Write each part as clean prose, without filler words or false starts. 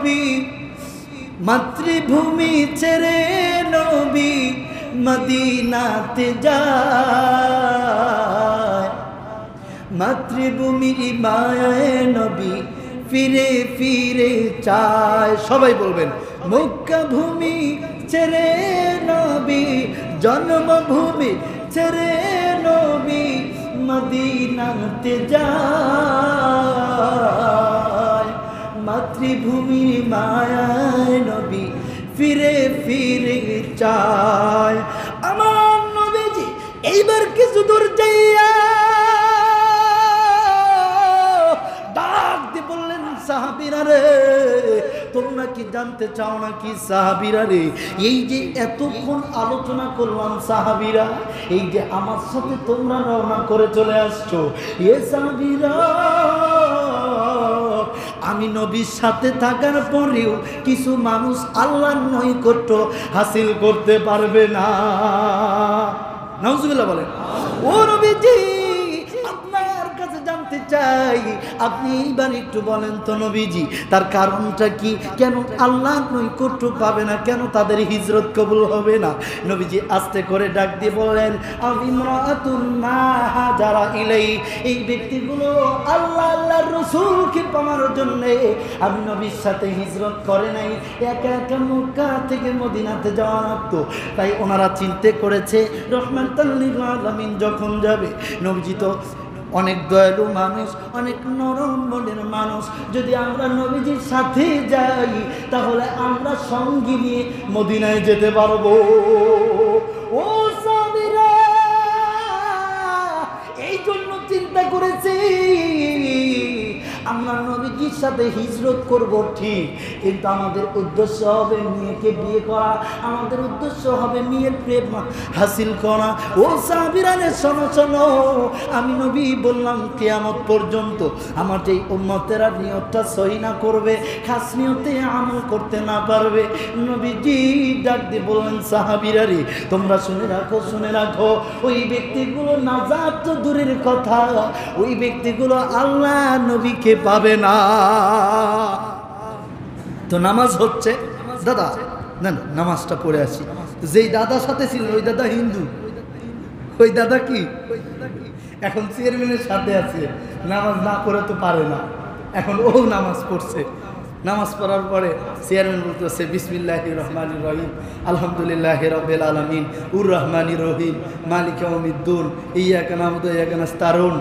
নবী মাতৃভূমি ছেড়ে নবী মদিনাতে যায় মাতৃভূমির মায়ায় নবী ফিরে ফিরে চায় সবাই বলবেন মক্কা ভূমি ছেড়ে নবী জন্মভূমি ছেড়ে নবী মদিনাতে যায় মাতৃভূমি মায়ায় নবী ফিরে ফিরে চায় আমার নবীজি এইবার কিছু দূর যাইয়া ডাক দিয়ে বললেন সাহাবীরা রে তোমরা কি জানতে চাও না কি সাহাবীরা রে এই যে এতক্ষণ আলোচনা করলাম সাহাবীরা এই যে আমার সাথে তোমরা রওনা করে চলে আসছো এ সাহাবীরা আমি নবীর সাথে থাকার পরেও কিছু মানুষ আল্লাহর নৈকট্য হাসিল করতে পারবে না নাউজুবিল্লাহ বলেন ও নবীজি আপনার কাছে জানতে চাই আপনি এইবার একটু বলেন তো নবীজি তার কারণটা কি কেন আল্লাহর নৈকট্য পাবে না কেন তাদের হিজরত কবুল হবে না নবীজি আস্তে করে ডাক দিয়ে বললেন আমিমরাতুন মা হাজারা ইলাই এই ব্যক্তিগুলো আল্লাহর রাসূলকে পাওয়ার জন্য আমি নবীর সাথে হিজরত করে নাই একা একা মক্কা থেকে মদিনাতে যাওয়া লাগতো তাই ওনারা চিন্তা করেছে রহমাতাল লিল আলামিন যখন যাবে নবীজি তো অনেক দয়ালু মানুষ অনেক নরম মনের মানুষ যদি আমরা নবীজির সাথে যাই তাহলে আমরা সঙ্গী নিয়ে মদিনায় যেতে পারবো ও সাহাবীরা এই জন্য চিন্তা করেছি আমরা নবীজির সাথে হিজরত করব ঠিক কিন্তু আমাদের উদ্দেশ্য হবে মেয়েকে বিয়ে করা আমাদের উদ্দেশ্য হবে মেয়ের প্রেম হাসিল করা ও সাহাবীরা শোনো শোনো আমি নবী বললাম কিয়ামত পর্যন্ত আমার যেই উম্মতেরা নিয়তটা সহি না করবে খাস নিয়তে আমল করতে না পারবে নবীজি ডাক দিয়ে বললেন সাহাবীরা রে তোমরা শুনে রাখো ওই ব্যক্তিগুলো নাজাত তো দূরের কথা ওই ব্যক্তিগুলো আল্লাহ নবীকে পাবে না তো নামাজ হচ্ছে দাদা না নামাজটা পড়ে আসি যেই দাদার সাথে ছিল ওই দাদা হিন্দু ওই দাদা কি এখন চেয়ারম্যানের সাথে আছে নামাজ না করে তো পারে না এখন ও নামাজ পড়ছে নামাজ পড়ার পরে চেয়ারম্যান বলতেছে বিসমিল্লাহির রহমানির রহিম আলহামদুলিল্লাহি রাব্বিল আলামিন উর রহমানির রহিম মালিক ইয়াউমিদ্দিন ইয়্যাকা না'বুদু ওয়া ইয়্যাকা নাস্তাঈন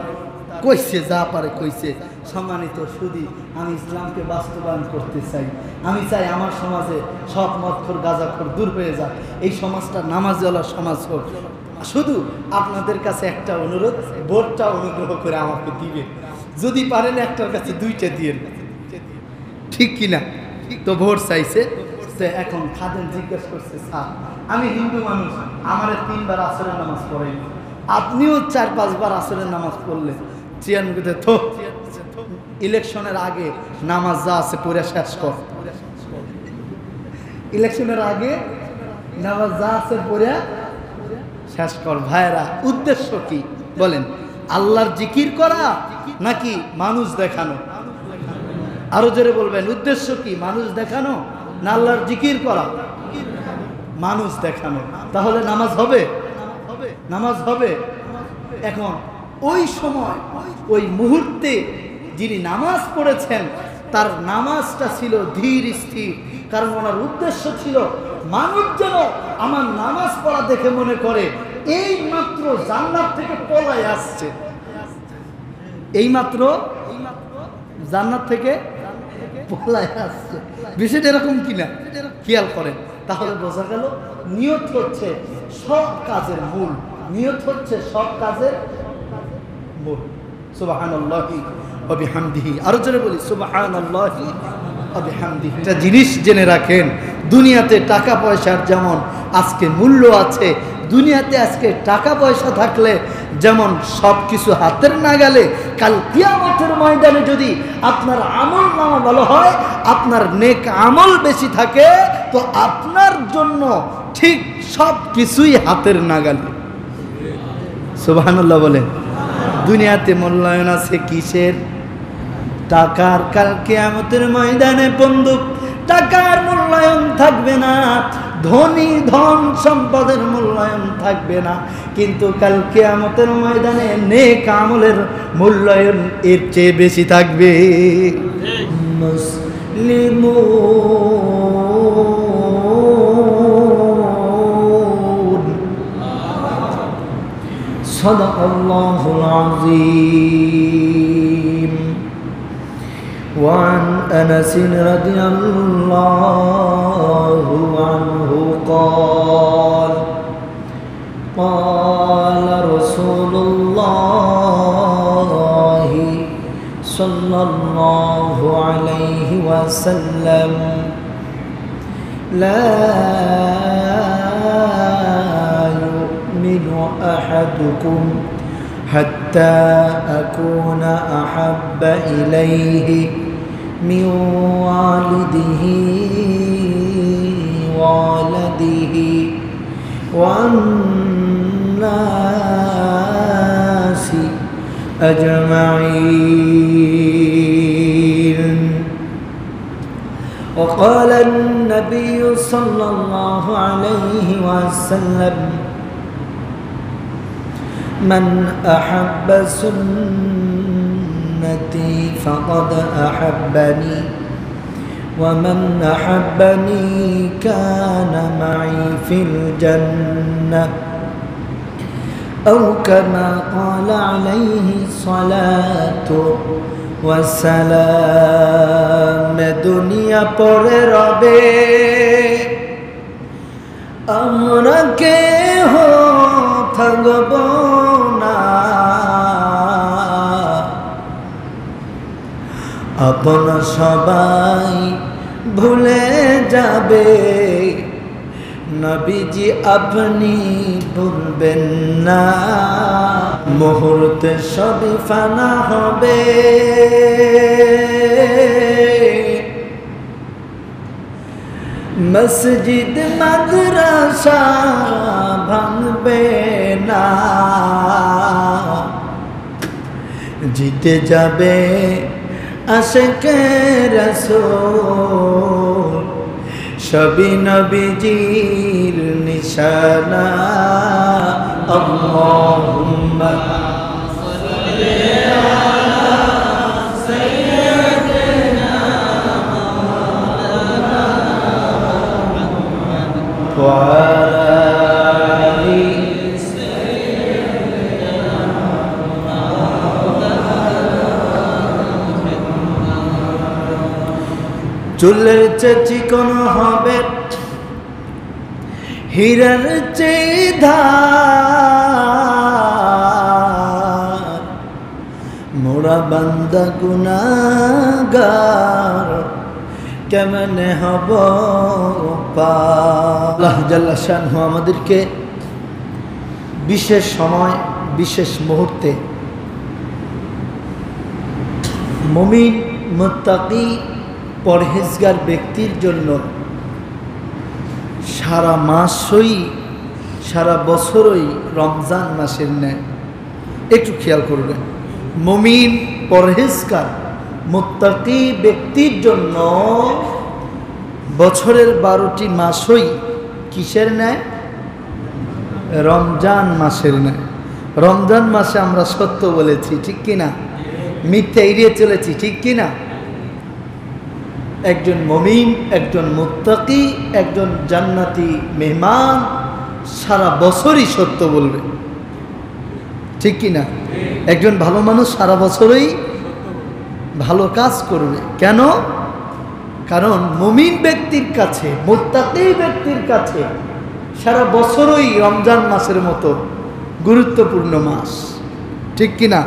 কইছে যা পারে কইছে সম্মানিত সুধী আমি ইসলামকে বাস্তবায়ন করতে চাই আমি চাই আমার সমাজে সব মদখোর গাঁজাখোর দূর হয়ে যাক এই সমাজটা নামাজওয়ালা সমাজ হোক শুধু আপনাদের কাছে একটা অনুরোধ ভোটটা অনুগ্রহ করে আমাকে দিবেন যদি পারেন একটার কাছে দুইটা দিয়েন ঠিক কিনা তো ভোট চাইছে এখন খাদেন জিজ্ঞেস করছে স্যার আমি হিন্দু মানুষ আমার 3 বার আসরের নামাজ পড়াই আপনিও 4-5 বার আসরের নামাজ পড়লেন চেয়ারম্যান তো ইলেকশনের আগে নামাজ যা আছে পড়ে শেষ কর ইলেকশনের আগে নামাজ যা আছে পড়ে শেষ কর ভাইরা উদ্দেশ্য কি বলেন আল্লাহর জিকির করা নাকি মানুষ দেখানো আরো জোরে বলবেন উদ্দেশ্য কি মানুষ দেখানো না আল্লাহর জিকির করা মানুষ দেখানো তাহলে নামাজ হবে নামাজ হবে এখন ওই সময় ওই মুহূর্তে যিনি নামাজ পড়েছেন তার নামাজটা ছিল ধীর স্থির কারণ ওনার উদ্দেশ্য ছিল মানুষ যেন আমার নামাজ পড়া দেখে মনে করে এই মাত্র জান্নাত থেকে পলায় আসছে এই মাত্র জান্নাত থেকে পলায় আসছে বিষয়টা এরকম কিনা খেয়াল করেন তাহলে বোঝা গেল নিয়ত হচ্ছে সব কাজের মূল নিয়ত হচ্ছে সব কাজের মূল সুবহানাল্লাহি ওয়া বিহামদিহি আরো জোরে বলি সুবহানাল্লাহি ওয়া বিহামদিহি একটা জিনিস জেনে রাখেন দুনিয়াতে টাকা পয়সার যেমন আজকে মূল্য আছে দুনিয়াতে আজকে টাকা পয়সা থাকলে যেমন সব কিছু হাতের নাগালে কাল কিয়ামতের ময়দানে যদি আপনার আমল নামা ভালো হয় আপনার নেক আমল বেশি থাকে তো আপনার জন্য ঠিক সব কিছুই হাতের নাগালে সুবহানাল্লাহ বলেন দুনিয়াতে মূল্যায়ন আছে কিসের টাকার কাল কিয়ামতের ময়দানে বন্দুক টাকার মূল্যায়ন থাকবে না, ধনী ধন সম্পদের মূল্যায়ন থাকবে না, কিন্তু কাল কিয়ামতের ময়দানে নেক আমলের মূল্যায়ন এর চেয়ে বেশি থাকবে। মুসলিমুন সাদাকাল্লাহুল আযীম। وعن أنس رضي الله عنه قال قال رسول الله صلى الله عليه وسلم لا يؤمن أحدكم حتى أكون أحب إليه من والده وولده والناس أجمعين. وقال النبي صلى الله عليه وسلم من أحب سنتي فقد أحبني ومن أحبني كان معي في الجنة أو كما قال عليه الصلاة والسلام. দুনিয়া পরে রবে আমরা কেহ থাকব না, আপন সবাই ভুলে যাবে, নবীজি আপনি ভুলবেন না, মুহূর্তে সবই ফানা হবে, মসজিদ মাদ্রাসা ভাঙবে না, জিতে যাবে আশিকে রাসূল, সবই নবীজির নিশানা। আল্লাহুম্মা সাল্লি আলা সাইয়্যিদিনা মুহাম্মাদ ওয়া আলা আলি সাইয়্যিদিনা মুহাম্মাদ। চুলের চেয়ে চিকন হবে হীরার চেয়ে ধার, মোরা বান্দা গুনাহগার কেমনে হব পার। আল্লাহ জাল্লা শানহু আমাদেরকে বিশেষ সময় বিশেষ মুহূর্তে মুমিন মুত্তাকি পরহেজগার ব্যক্তির জন্য সারা মাসই সারা বছরই রমজান মাসের ন্যায়। একটু খেয়াল করবেন, মুমিন পরহেজগার মুত্তাকি ব্যক্তির জন্য বছরের 12টি মাসই কিসের ন্যায়? রমজান মাসের ন্যায়। রমজান মাসে আমরা সত্য বলেছি, ঠিক কিনা? মিথ্যা এড়িয়ে চলেছি, ঠিক কিনা? একজন মুমিন, একজন মুত্তাকি, একজন জান্নাতি মেহমান সারা বছরই সত্য বলবে, ঠিক কিনা? একজন ভালো মানুষ সারা বছরই ভালো কাজ করবে। কেন? কারণ মুমিন ব্যক্তির কাছে, মুত্তাকি ব্যক্তির কাছে সারা বছরই রমজান মাসের মতো গুরুত্বপূর্ণ মাস, ঠিক কিনা?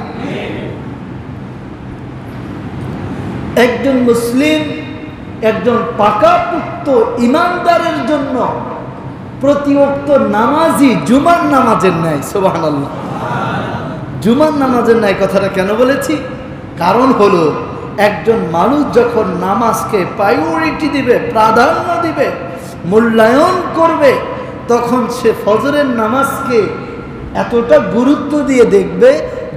একজন মুসলিম, একজন পাকাপুক্ত ইমানদারের জন্য প্রতি ওয়াক্ত নামাজি জুমার নামাজের ন্যায়। সুবহানাল্লাহ। জুমার নামাজের ন্যায় কথাটা কেন বলেছি? কারণ হলো একজন মানুষ যখন নামাজকে প্রায়োরিটি দিবে, প্রাধান্য দিবে, মূল্যায়ন করবে, তখন সে ফজরের নামাজকে এতটা গুরুত্ব দিয়ে দেখবে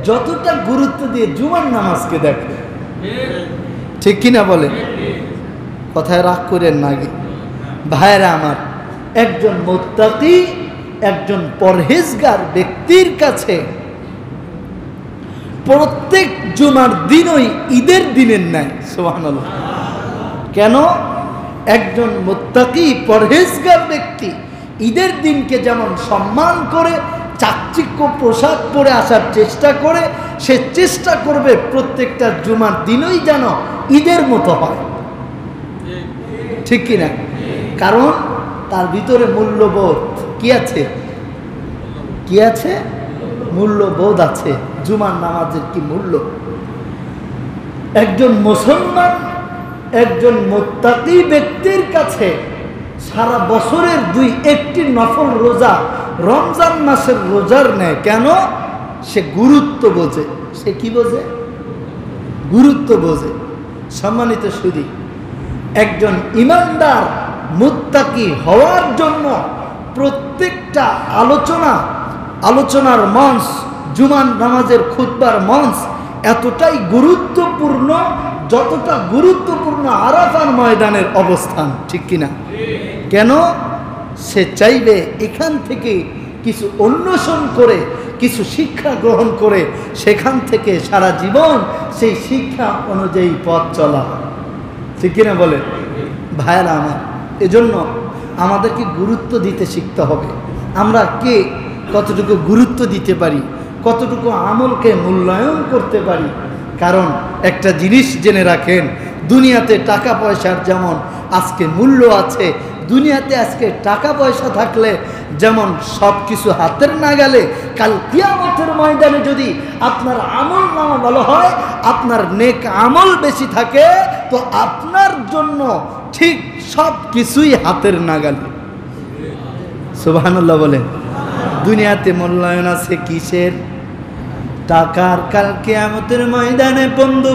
যতটা গুরুত্ব দিয়ে জুমার নামাজকে দেখবে, ঠিক কিনা বলে? কথায় রাগ করেন না আগে ভাইরা আমার, একজন মুত্তাকি, একজন পরহেজগার ব্যক্তির কাছে প্রত্যেক জুমার দিনই ঈদের দিনের ন্যায়। সুবহানাল্লাহ। কেন? একজন মুত্তাকি পরহেজগার ব্যক্তি ঈদের দিনকে যেমন সম্মান করে চাকচিক্য পোশাক পরে আসার চেষ্টা করে, সে চেষ্টা করবে প্রত্যেকটা জুমার দিনই যেন ঈদের মতো হয়, ঠিক কিনা? কারণ তার ভিতরে মূল্যবোধ কি আছে? কি আছে? মূল্যবোধ আছে। জুমার নামাজের কি মূল্য। একজন মুসলমান, একজন মুত্তাকি ব্যক্তির কাছে সারা বছরের একটি নফল রোজা রমজান মাসের রোজার নেয়। কেন? সে গুরুত্ব বোঝে। সে কি বোঝে? গুরুত্ব বোঝে। সম্মানিত সুধী, একজন ইমানদার মুত্তাকি হওয়ার জন্য প্রত্যেকটা আলোচনার মঞ্চ, জুমার নামাজের খুতবার মঞ্চ এতটাই গুরুত্বপূর্ণ যতটা গুরুত্বপূর্ণ আরাফার ময়দানের অবস্থান, ঠিক কিনা? কেন? সে চাইবে এখান থেকে কিছু অন্বেষণ করে, কিছু শিক্ষা গ্রহণ করে, সেখান থেকে সারা জীবন সেই শিক্ষা অনুযায়ী পথ চলা, ঠিক কিনা বলে ভাইরা আমার? এজন্য আমাদেরকে গুরুত্ব দিতে শিখতে হবে। আমরা কে কতটুকু গুরুত্ব দিতে পারি, কতটুকু আমলকে মূল্যায়ন করতে পারি। কারণ একটা জিনিস জেনে রাখেন, দুনিয়াতে টাকা পয়সার যেমন আজকে মূল্য আছে, দুনিয়াতে আজকে টাকা পয়সা থাকলে যেমন সব কিছু হাতের নাগালে, কাল কিয়ামতের ময়দানে যদি আপনার আমল নামা ভালো হয়, আপনার নেক আমল বেশি থাকে, তো আপনার জন্য ঠিক সব কিছুই হাতের নাগালে। সুবহানাল্লাহ বলেন। দুনিয়াতে মূল্যায়ন আছে কিসের? টাকার। কাল কিয়ামতের ময়দানে বন্ধু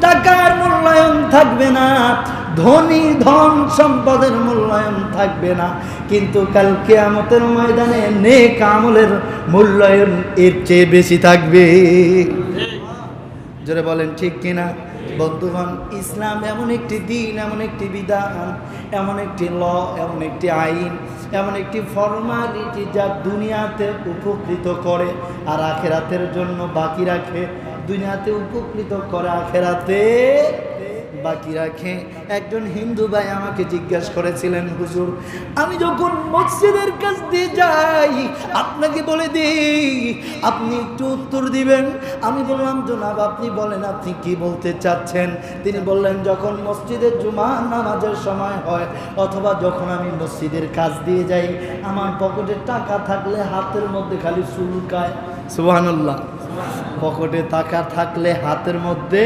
টাকার মূল্যায়ন থাকবে না, ধনী ধন সম্পদের মূল্যায়ন থাকবে না, কিন্তু কাল কিয়ামতের ময়দানে নেক আমলের মূল্যায়ন এর চেয়ে বেশি থাকবে। জোরে বলেন ঠিক কিনা? বন্ধুগণ, ইসলাম এমন একটি দিন, এমন একটি বিধান, এমন একটি ল, এমন একটি আইন, এমন একটি ফরমালিটি যা দুনিয়াতে উপকৃত করে আর আখেরাতের জন্য বাকি রাখে। দুনিয়াতে উপকৃত করে, আখেরাতে বাকি রাখে। একজন হিন্দু ভাই আমাকে জিজ্ঞাসা করেছিলেন, হুজুর আমি যখন মসজিদের কাছ দিয়ে যাই, আপনাকে বলে দিই, আপনি একটু উত্তর দিবেন। আমি বললাম, জনাব আপনি বলেন, আপনি কি বলতে চাচ্ছেন? তিনি বললেন, যখন মসজিদের জুমার নামাজের সময় হয় অথবা যখন আমি মসজিদের কাছ দিয়ে যাই, আমার পকেটে টাকা থাকলে হাতের মধ্যে খালি চুলকায়। সুবহানাল্লাহ। পকেটে টাকা থাকলে হাতের মধ্যে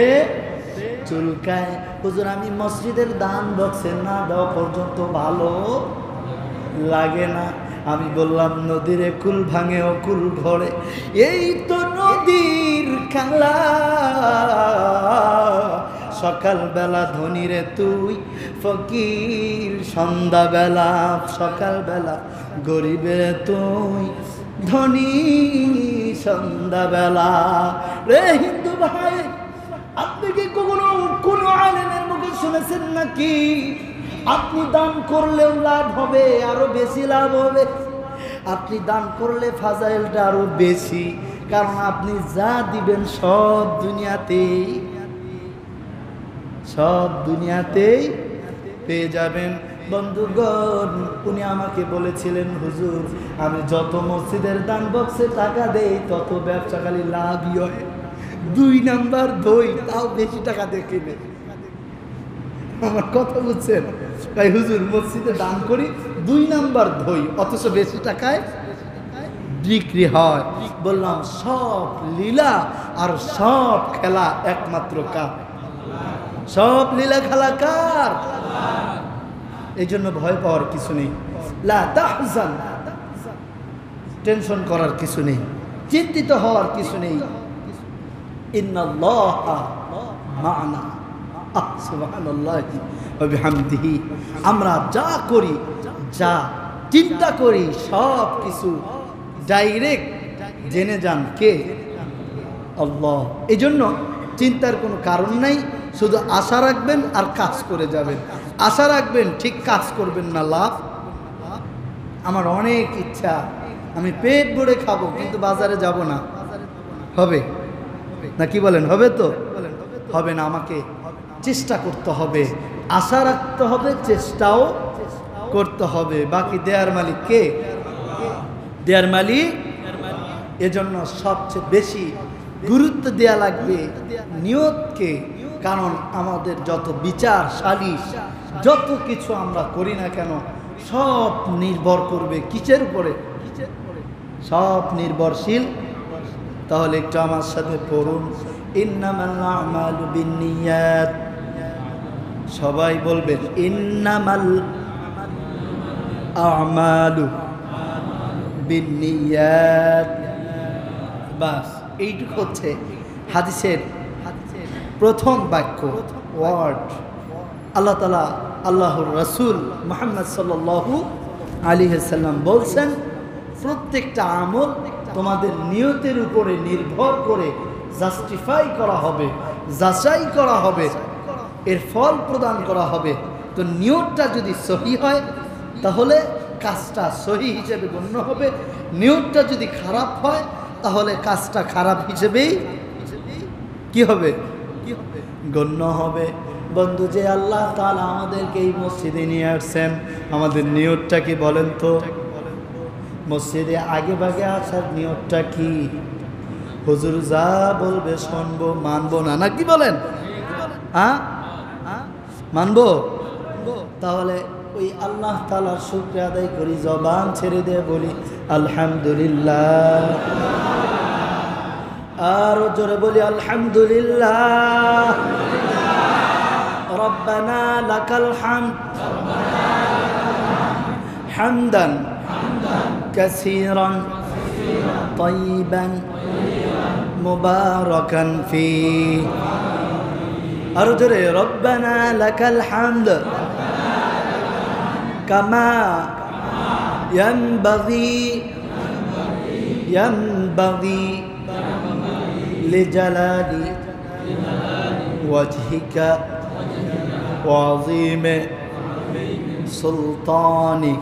চুলকায়। হুজুর আমি মসজিদের দান বক্সে না দেওয়া পর্যন্ত ভালো লাগে না। আমি বললাম, নদীর কুল ভাঙে ও কুল ভরে, এই তো নদীর খেলা। সকালবেলা ধনীরে তুই ফকির, সন্ধ্যাবেলা সকালবেলা গরিবের তুই ধনী সন্ধ্যাবেলা। রে হিন্দু ভাই, আপনি কি কোনো আলেমের মুখে শুনেছেন নাকি আপনি দান করলেও লাভ হবে, আরো বেশি লাভ হবে? আপনি দান করলে ফাজাইলটা আরো বেশি, কারণ আপনি যা দিবেন সব দুনিয়াতেই পেয়ে যাবেন। বন্ধুগণ, উনি আমাকে বলেছিলেন, হুজুর আমি যত মসজিদের দান বক্সে টাকা দেই তত ব্যবসা খালি লাভই হয়। 2 নাম্বার দই, তাও বেশি টাকা দিয়ে কিনে। আমার কথা বুঝছেন ভাই? হুজুর মসজিদে দান করি 2 নাম্বার দই, অথচ বেশি টাকায় বিক্রি হয়। বললাম, সব লীলা আর সব খেলা একমাত্র কার? সব লীলা খেলা কার? এই জন্য ভয় পাওয়ার কিছু নেই, লা তাহজান, টেনশন করার কিছু নেই, চিন্তিত হওয়ার কিছু নেই। ইন্নাল্লাহা মা'না। সুবহানাল্লাহি ওয়া বিহামদিহি। আমরা যা করি, যা চিন্তা করি, সব কিছু ডাইরেক্ট জেনে যান কে? আল্লাহ। এই জন্য চিন্তার কোনো কারণ নাই, শুধু আশা রাখবেন আর কাজ করে যাবেন। আশা রাখবেন, ঠিক কাজ করবেন না, লাভ। আমার অনেক ইচ্ছা, আমি পেট ভরে খাবো, কিন্তু বাজারে যাব না, হবে না? কি বলেন, হবে তো? হবে না। আমাকে চেষ্টা করতে হবে, আশা রাখতে হবে, চেষ্টাও করতে হবে। বাকি দেয়ার মালিক কে? দেয়ার মালিক। এজন্য সবচেয়ে বেশি গুরুত্ব দেয়া লাগবে নিয়তকে। কারণ আমাদের যত বিচার সালিশ, যত কিছু আমরা করি না কেন, সব নির্ভর করবে কিসের উপরে? সব নির্ভরশীল। তাহলে একটু আমার সাথে পড়ুন, ইন্নামাল আমালু বিন্নিয়াত। সবাই বলবেন, ইন্নামাল আমালু বিন্নিয়াত। বাস, এইটুকু হচ্ছে হাদিসের প্রথম বাক্য, ওয়ার্ড। আল্লাহ তাআলা, আল্লাহর রাসূল মুহাম্মদ সাল্লাল্লাহু আলাইহি সাল্লাম বলছেন, প্রত্যেকটা আমল তোমাদের নিয়তের উপরে নির্ভর করে জাস্টিফাই করা হবে, যাচাই করা হবে, এর ফল প্রদান করা হবে। তো নিয়তটা যদি সহি হয় তাহলে কাজটা সহি হিসেবে গণ্য হবে, নিয়তটা যদি খারাপ হয় তাহলে কাজটা খারাপ হিসেবেই কি হবে? গণ্য হবে। বন্ধু, যে আল্লাহ তাআলা আমাদেরকে এই মসজিদে নিয়ে আসছেন, আমাদের নিয়তটা কি বলেন তো? মসজিদে আগে ভাগে আসার নিয়তটা কি? হুজুর যা বলবে শুনবো, মানবো না, নাকি বলেন? হ্যাঁ, মানবো। তাহলে ওই আল্লাহ তাআলার শুকরিয়া আদায় করি, জবান ছেড়ে দিয়ে বলি আলহামদুলিল্লাহ। আরো জোরে বলি আলহামদুলিল্লাহ। রব্বানা লাকাল হামদ হামদান কাসীরান তাইয়িবান মুবারাকান ফীহি। আরো জোরে, রব্বানা লাকাল হামদ কামা ইয়ানবাগি লিজালালি ওয়াজহিকা ওয়া আযীমি সুলতানিক।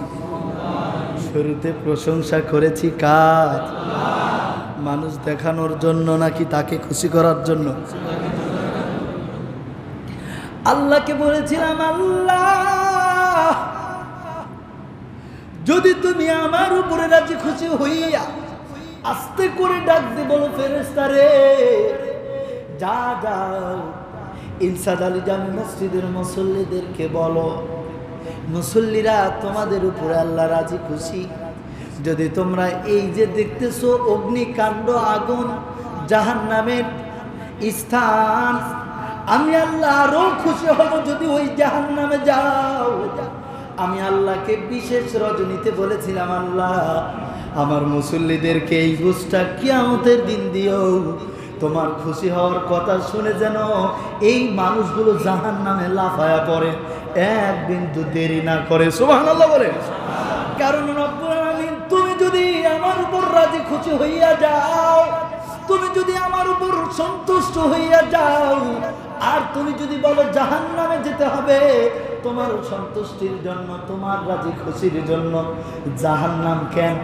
শুরুতে প্রশংসা করেছি কাজ, মানুষ দেখানোর জন্য নাকি তাকে খুশি করার জন্য? আল্লাহকে বলেছিলাম, আল্লাহ যদি তুমি আমার উপরে রাজি খুশি হইয়া, আস্তে করে ডাক দিয়ে বলো, ফেরেশতারে যা যাও ইনসাদ আলী জামি মসজিদের মুসল্লিদেরকে বলো, মুসল্লিরা তোমাদের উপরে আল্লাহ রাজি খুশি। যদি তোমরা এই যে দেখতেছো অগ্নিকাণ্ড, আগুন, জাহান্নামের স্থান, আমি আল্লাহ আরো খুশি হব যদি ওই জাহান্নামে যাও। আমি আল্লাহকে বিশেষ রজনীতে বলেছিলাম, আল্লাহ আমার মুসল্লিদেরকে এই বুঝটা কিয়ামতের দিন দিও, তোমার খুশি হওয়ার কথা শুনে যেন এই মানুষগুলো জাহান্নামে লাফায়া পড়ে, এক বিন্দু দেরি না করে। সুবহানাল্লাহ বলে। কারণ রব্বুল আলামিন, তুমি যদি আমার উপর রাজি খুশি হইয়া যাও, তুমি যদি আমার উপর সন্তুষ্ট হইয়া যাও, আর তুমি যদি বলো জাহান্নামে যেতে হবে, তোমার সন্তুষ্টির জন্য, তোমার রাজি খুশির জন্য, জাহান্নাম কেন,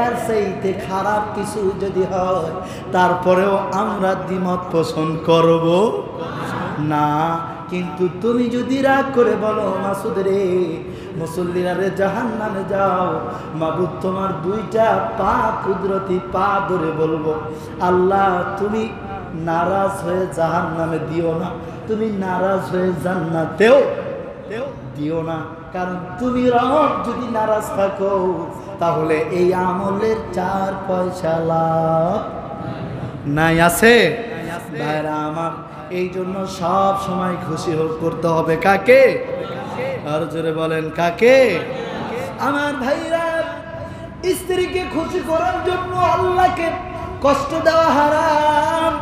এর চাইতে খারাপ কিছু যদি হয় তারপরেও আমরা দ্বিমত পোষণ করব না। কিন্তু তুমি যদি রাগ করে বলো, মাসুদ রে, মুসল্লিরা রে জাহান্নামে যাও, মাবুদ তোমার দুইটা পা, কুদরতি পা ধরে বলবো, আল্লাহ তুমি নারাজ হয়ে জাহান্নামে দিও না, তুমি নারাজ হয়ে জান্নাতেও দিও না। কারণ তুমি রব যদি নারাজ থাকো তাহলে এই আমলের 4 পয়সা লাভ নাই। আছে ভাইরা আমার, এই জন্য সব সময় খুশি করতে হবে কাকে? আর জোরে বলেন কাকে? আমার ভাইরা, স্ত্রীকে খুশি করার জন্য আল্লাহকে কষ্ট দেওয়া হারাম,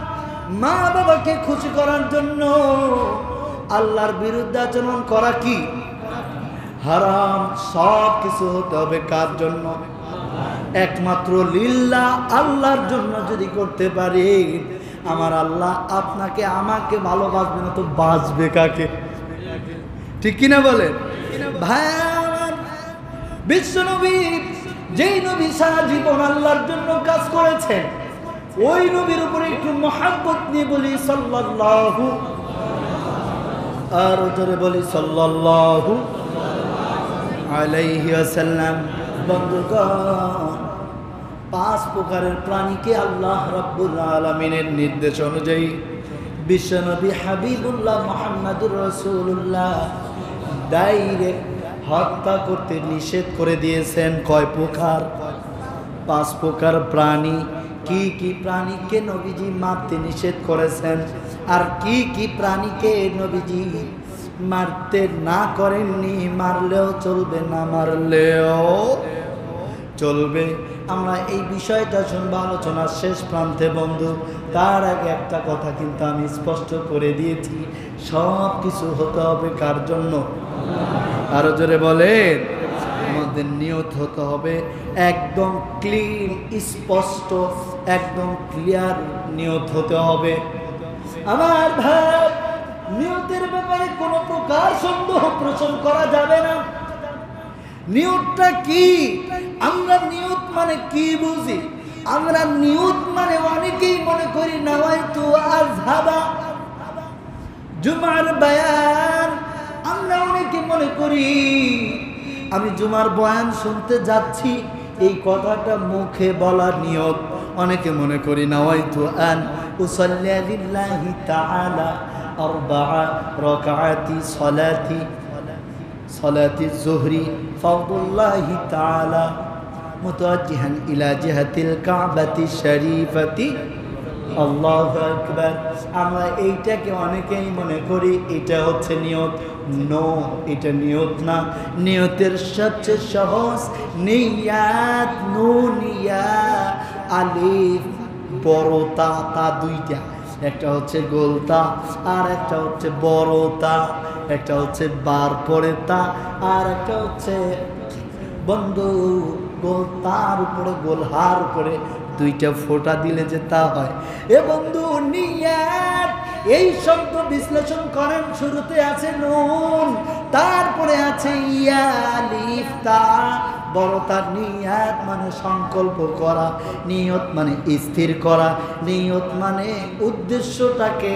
মা বাবাকে খুশি করার জন্য আল্লাহর বিরুদ্ধে আচরণ করা কি হারাম। সব কিছু হতে হবে কার জন্য? একমাত্র লিল্লাহ, আল্লাহর জন্য যদি করতে পারি, আমার আল্লাহ আপনাকে আমাকে ভালোবাসবে না তো বাঁচবে কাকে? ঠিক কিনা বলেন ভাই? বিশ্বনবী যেই নবী সারা জীবন আল্লাহর জন্য কাজ করেছেন, ওই নবীর উপরে একটু মহব্বত নিয়ে বলি সাল্লাল্লাহু, আর জোরে বলি সাল্লাল্লাহু আলাইহি ওয়াসাল্লাম। বন্ধুগণ, 5 প্রকারের প্রাণীকে আল্লাহ রাব্বুল আলামিনের নির্দেশ অনুযায়ী বিশ্বনবী হাবিবুল্লাহ মুহাম্মাদুর রাসূলুল্লাহ ডাইরেক্ট হত্যা করতে নিষেধ করে দিয়েছেন। কয় প্রকার? 5 প্রকার প্রাণী। কি কি প্রাণীকে নবীজি মারতে নিষেধ করেছেন, আর কি কি প্রাণীকে নবীজি মারতে না করেননি? মারলেও চলবে, না মারলেও চলবে। আমরা এই বিষয়টা শুনবো আলোচনার শেষ প্রান্তে বন্ধু। তার আগে একটা কথা কিন্তু আমি স্পষ্ট করে দিয়েছি, সব কিছু হতে হবে কার জন্য? আরো জোরে বলেন। আমাদের নিয়ত হতে হবে একদম ক্লিন, স্পষ্ট, একদম ক্লিয়ার নিয়ত হতে হবে। আমার ভাই, নিয়তের ব্যাপারে কোনো প্রকার সন্দেহ পোষণ করা যাবে না। নিয়তটা কি? আমরা নিয়ত মানে কি বুঝি? আমরা নিয়ত মানে অনেকেই মনে করি নাওয়াইতু আযহাবা জুমার বয়ান। আমরা অনেকে মনে করি আমি জুমার বয়ান শুনতে যাচ্ছি, এই কথাটা মুখে বলা নিয়ত। অনেকে মনে করি নাওয়াইতু আন উসাল্লি লিল্লাহি তাআলা 4 রাকাআতি সালাতি যুহরি ফারদুল্লাহি তাআলা মুতাওয়াজ্জিহান ইলা জিহাতিল কাবাতি শরীফাতি। আল্লাহু আকবার। আমরা এইটাকে অনেকেই মনে করি এটা হচ্ছে নিয়ত। নো, এটা নিয়ত না। নিয়তের সবচেয়ে সহজ নিয়াত, নুনিয়া আলিফ বড় তা, তা দুইটা, একটা হচ্ছে গোলতা আর একটা হচ্ছে বড় তা, একটা হচ্ছে বার পরে তা আর একটা হচ্ছে বন্ধু গোল তার উপরে গোলহার উপরে দুইটা ফোঁটা দিলে যে তা হয়। এ বন্ধু নিয়াত, এই শব্দ বিশ্লেষণ করেন, শুরুতে আছে নুন, তারপরে আছে ইয়া আলিফ তা, বড় তার। নিয়াত মানে সংকল্প করা, নিয়ত মানে স্থির করা, নিয়ত মানে উদ্দেশ্যটাকে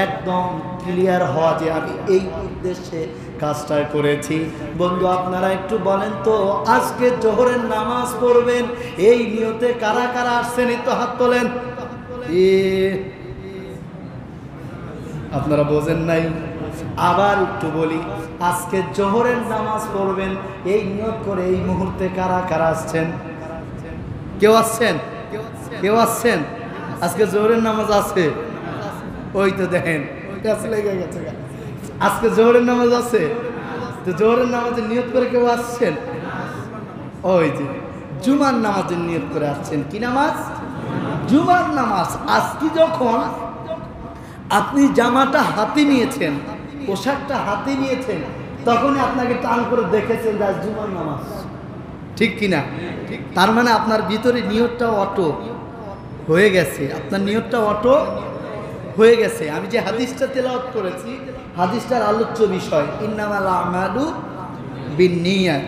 একদম ক্লিয়ার হওয়া যে আমি এই উদ্দেশ্যে কাজটা করেছি। বন্ধু আপনারা একটু বলেন তো, আজকে জোহরের নামাজ পড়বেন, এই নিয়তে কারা কারা আসছেন? এই তো হাত তোলেন। আপনারা বোঝেন নাই? আবার একটু বলি, আজকে জোহরের নামাজ পড়বেন এই নিয়ত করে এই মুহূর্তে কারা কারা আসছেন? কেউ আসছেন? কেউ আসছেন? আজকে জোহরের নামাজ আছে? ওই তো দেখেন লেগে গেছে। আজকে জোহরের নামাজ আছে, তো জোহরের নামাজের নিয়ত করে কেউ আসছেন? ওই যে জুমার নামাজের নিয়ত করে আসছেন। কি নামাজ? জুমার নামাজ। আজকে যখন আপনি জামাটা হাতে নিয়েছেন, পোশাকটা হাতে নিয়েছেন, তখনই আপনাকে টান করে দেখেছেন যে জুমার নামাজ। ঠিক কিনা? তার মানে আপনার ভিতরে নিয়তটা অটো হয়ে গেছে, আপনার নিয়তটা অটো হয়ে গেছে। আমি যে হাদিসটা তেলাওয়াত করেছি, হাদিসটার আলোচ্য বিষয় ইন্নামাল আমালু বিন্নিয়াত।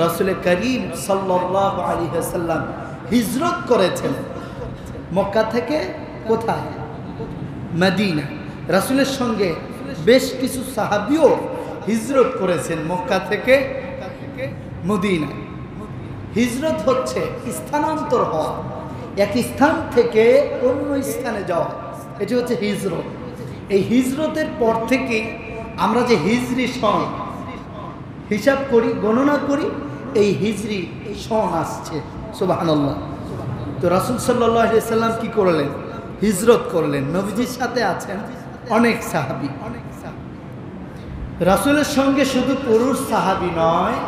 রাসূল করিম সাল্লাল্লাহু আলাইহি ওয়াসাল্লাম হিজরত করেছেন মক্কা থেকে কোথায়? মদিনা। রাসূলের সঙ্গে বেশ কিছু সাহাবীও হিজরত করেছেন মক্কা থেকে মদিনা। হিজরত হচ্ছে স্থানান্তর হওয়া, এক স্থান থেকে অন্য স্থানে যাওয়া, এটি হচ্ছে হিজরত। এই হিজরতের পর থেকে আমরা যে হিজরি সন হিসাব করি, গণনা করি, এই হিজরি সন আসছে। সুবহানাল্লাহ। তো রাসূল সাল্লাল্লাহু আলাইহি ওয়াসাল্লাম কি করলেন? হিজরত করলেন। নবীজির সাথে আছেন অনেক সাহাবী। রাসূলের সঙ্গে শুধু পুরুষ সাহাবী নয়,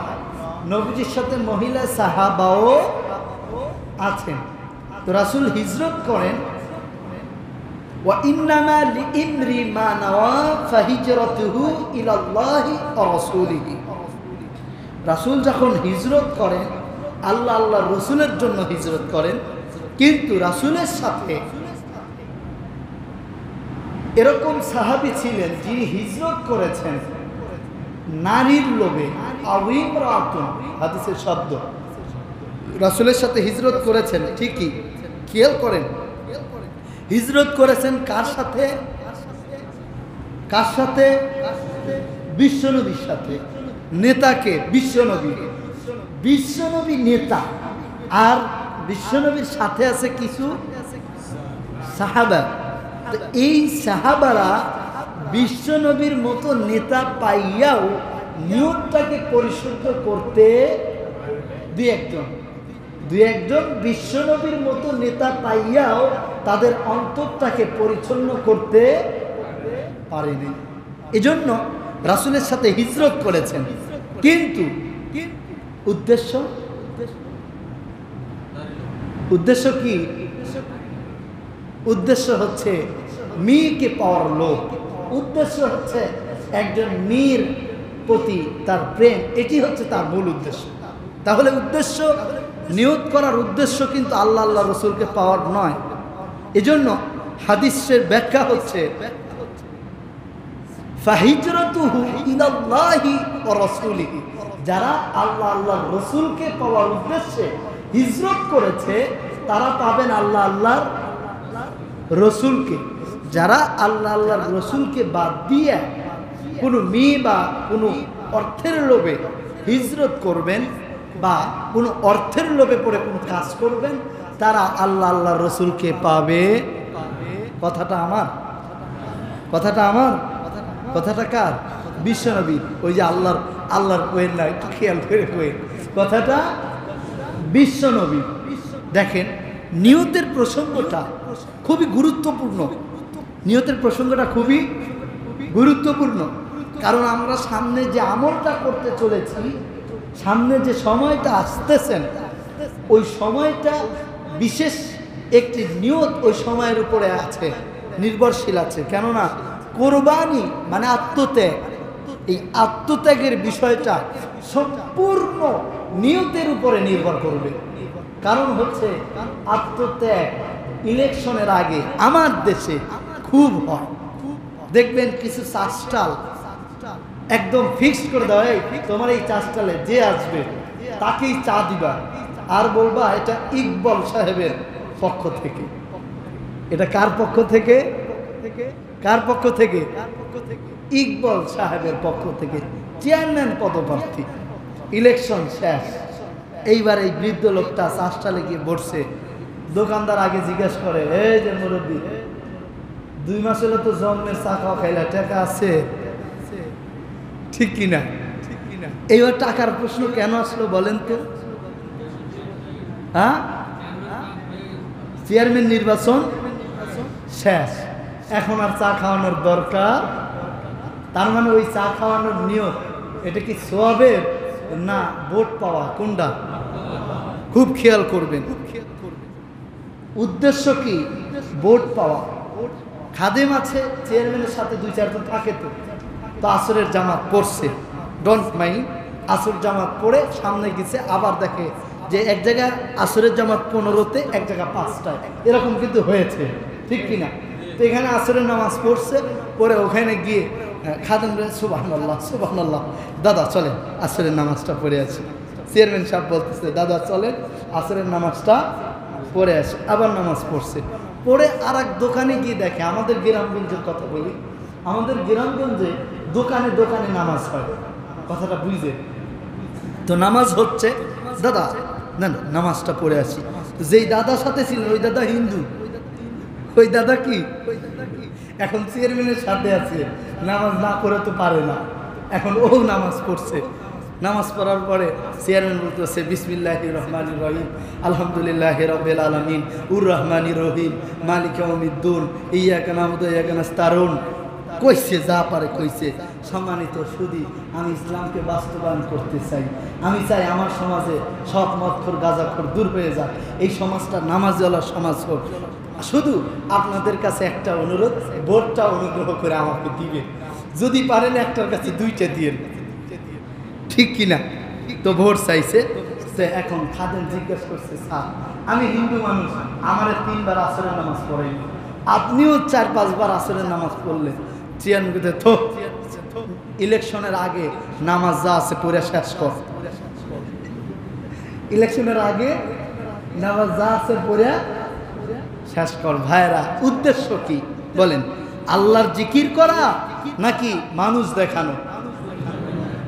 নবীজির সাথে মহিলা সাহাবাও আছেন। তো রাসূল হিজরত করেন। ওয়া ইন্নামা লিইমরি মা নাওয়া ফাহিজরাতুহু ইলাল্লাহি ওয়া রাসূলিহি। রাসূল যখন হিজরত করেন, আল্লাহ আল্লাহর রাসূলের জন্য হিজরত করেন, কিন্তু রাসূলের সাথে এরকম সাহাবী ছিলেন যিনি হিজরত করেছেন নারীর লোভে, আউইমরাতুন হাদিসের শব্দ। রাসূলের সাথে হিজরত করেছেন ঠিকই, খেয়াল করেন, হিজরত করেছেন কার সাথে? কার সাথে? বিশ্বনবীর সাথে। নেতাকে? বিশ্বনবী। বিশ্বনবী নেতা, আর বিশ্বনবীর সাথে আছে কিছু সাহাবা। তো এই সাহাবারা বিশ্বনবীর মতো নেতা পাইয়াও নিয়তটাকে পরিশুদ্ধ করতে দুই একজন বিশ্বনবীর মতো নেতা পাইয়াও তাদের অন্তরটাকে পরিচ্ছন্ন করতে পারেনি। এজন্য রাসূলের সাথে হিজরত করেছেন, কিন্তু উদ্দেশ্য কি? উদ্দেশ্য হচ্ছে মেয়েকে পাওয়ার লোভ, উদ্দেশ্য হচ্ছে একজন মেয়ের প্রতি তার প্রেম, এটি হচ্ছে তার মূল উদ্দেশ্য। তাহলে উদ্দেশ্য, নিয়ত করার উদ্দেশ্য কিন্তু আল্লাহ আল্লাহ রসুলকে পাওয়ার নয়। এজন্য হাদিসের ব্যাখ্যা হচ্ছে ফাহিজরাতুহু ইলাল্লাহি ওয়া রাসূলিহি, যারা আল্লাহ আল্লাহর রসুলকে পাওয়ার উদ্দেশ্যে হিজরত করেছে তারা পাবেন আল্লাহ আল্লাহর রসুলকে। যারা আল্লাহ আল্লাহর রসুলকে বাদ দিয়ে কোনো মেয়ে বা কোনো অর্থের লোভে হিজরত করবেন বা কোনো অর্থের লোভে পড়ে কোনো কাজ করবেন, তারা আল্লাহ আল্লাহর রসুলকে পাবে। কথাটা আমার, কথাটা আমার, কথাটা কার? বিশ্বনবীর। ওই যে আল্লাহর কোয়েন না, একটু খেয়াল করে কোয়েন, কথাটা বিশ্বনবী। দেখেন, নিয়তের প্রসঙ্গটা খুবই গুরুত্বপূর্ণ। নিয়তের প্রসঙ্গটা খুবই গুরুত্বপূর্ণ, কারণ আমরা সামনে যে আমলটা করতে চলেছি, সামনে যে সময়টা আসতেছেন, ওই সময়টা বিশেষ একটি নিয়ত ওই সময়ের উপরে আছে, নির্ভরশীল আছে। কেননা কোরবানি মানে আত্মত্যাগ, এই আত্মত্যাগের বিষয়টা সম্পূর্ণ নিয়তের উপরে নির্ভর করবে। কারণ হচ্ছে আত্মত্যাগ ইলেকশনের আগে আমার দেশে খুব হয়। দেখবেন কিছু চাষটাল একদম ফিক্সড করে দেওয়া, তোমার এই চাষটালে যে আসবে তাকেই চা দিবা, আর বলবা এটা ইকবাল সাহেবের পক্ষ থেকে। এটা কার পক্ষ থেকে? কার পক্ষ থেকে? ইকবাল সাহেবের পক্ষ থেকে, চেয়ারম্যান পদপ্রার্থী। ইলেকশন শেষ, এইবার এই বৃদ্ধ লোকটা চাষটালে গিয়ে বসছে। দোকানদার আগে জিজ্ঞাসা করে, এই যে মুরব্বী, 2 মাস হলো তো জন্মের চা খাওয়া খাইলা, টাকা আছে? ঠিক কিনা? এইবার টাকার প্রশ্ন কেন আসলো বলেন তো? হ্যাঁ, চেয়ারম্যান নির্বাচন শেষ, এখন আর চা খাওয়ানোর দরকার। তার মানে ওই চা খাওয়ানোর নিয়ত, এটা কি সওয়াবের না ভোট পাওয়া? কোনটা? খুব খেয়াল করবেন। উদ্দেশ্য কি? ভোট পাওয়া। খাদেম আছে চেয়ারম্যানের সাথে 2-4 জন থাকে, তো আসরের জামাত পড়ছে, ডোন্ট মাইন্ড, আসর জামাত পড়ে সামনে গেছে, আবার দেখে যে এক জায়গায় আসরের জামাত 15তে, এক জায়গায় 5টায়, এরকম কিন্তু হয়েছে, ঠিক কিনা? তো এখানে আসরের নামাজ পড়ছে, পরে ওখানে গিয়ে খাদেম রে সুবহানাল্লাহ সুবহানাল্লাহ, দাদা চলেন আসরের নামাজটা পড়ে আসি। চেয়ারম্যান সাহেব বলতেছে, দাদা চলেন আসরের নামাজটা পড়ে আসি। আবার নামাজ পড়ছে, পরে আর এক দোকানে গিয়ে দেখে, আমাদের গ্রামগঞ্জের কথা বলি, আমাদের গ্রামগঞ্জে দোকানে দোকানে নামাজ হয়, কথাটা বুঝে। তো নামাজ হচ্ছে, দাদা না না নামাজটা পড়ে আসি। যেই দাদার সাথে ছিলেন ওই দাদা হিন্দু, ওই দাদা কি এখন চেয়ারম্যানের সাথে আছে, নামাজ না করে তো পারে না, এখন ও নামাজ পড়ছে। নামাজ পড়ার পরে চেয়ারম্যান বলতেছে, বিসমিল্লাহির রহমানির রহিম, আলহামদুলিল্লাহি রাব্বিল আলামিন, উর রহমানির রহিম, মালিক ইয়াউমিদ্দিন, ইয়্যাকা না'বুদু ওয়া ইয়্যাকা নাস্তাঈন। কইছে যা পারে কইছে। সম্মানিত সুধী, আমি ইসলামকে বাস্তবায়ন করতে চাই। আমি চাই আমার সমাজে সব মদখোর গাঁজাখোর দূর হয়ে যাক, এই সমাজটা নামাজওয়ালা সমাজ হোক। শুধু আপনাদের কাছে একটা অনুরোধ, ভোটটা অনুগ্রহ করে আমাকে দিবেন, যদি পারেন একটার কাছে 2টা দিয়েন, ঠিক কিনা? তো ভোট চাইছে। এখন খাদেম জিজ্ঞেস করছে, স্যার আমি হিন্দু মানুষ, আমার 3 বার আসরের নামাজ পড়েনি, আপনিও 4-5 বার আসরের নামাজ পড়লেন, চেয়ারম্যান তো ইলেকশনের আগে নামাজ যা আছে পড়ে শেষ কর। ইলেকশনের আগে নামাজ যা আছে পড়ে শেষ কর। ভাইরা উদ্দেশ্য কি বলেন? আল্লাহর জিকির করা নাকি মানুষ দেখানো?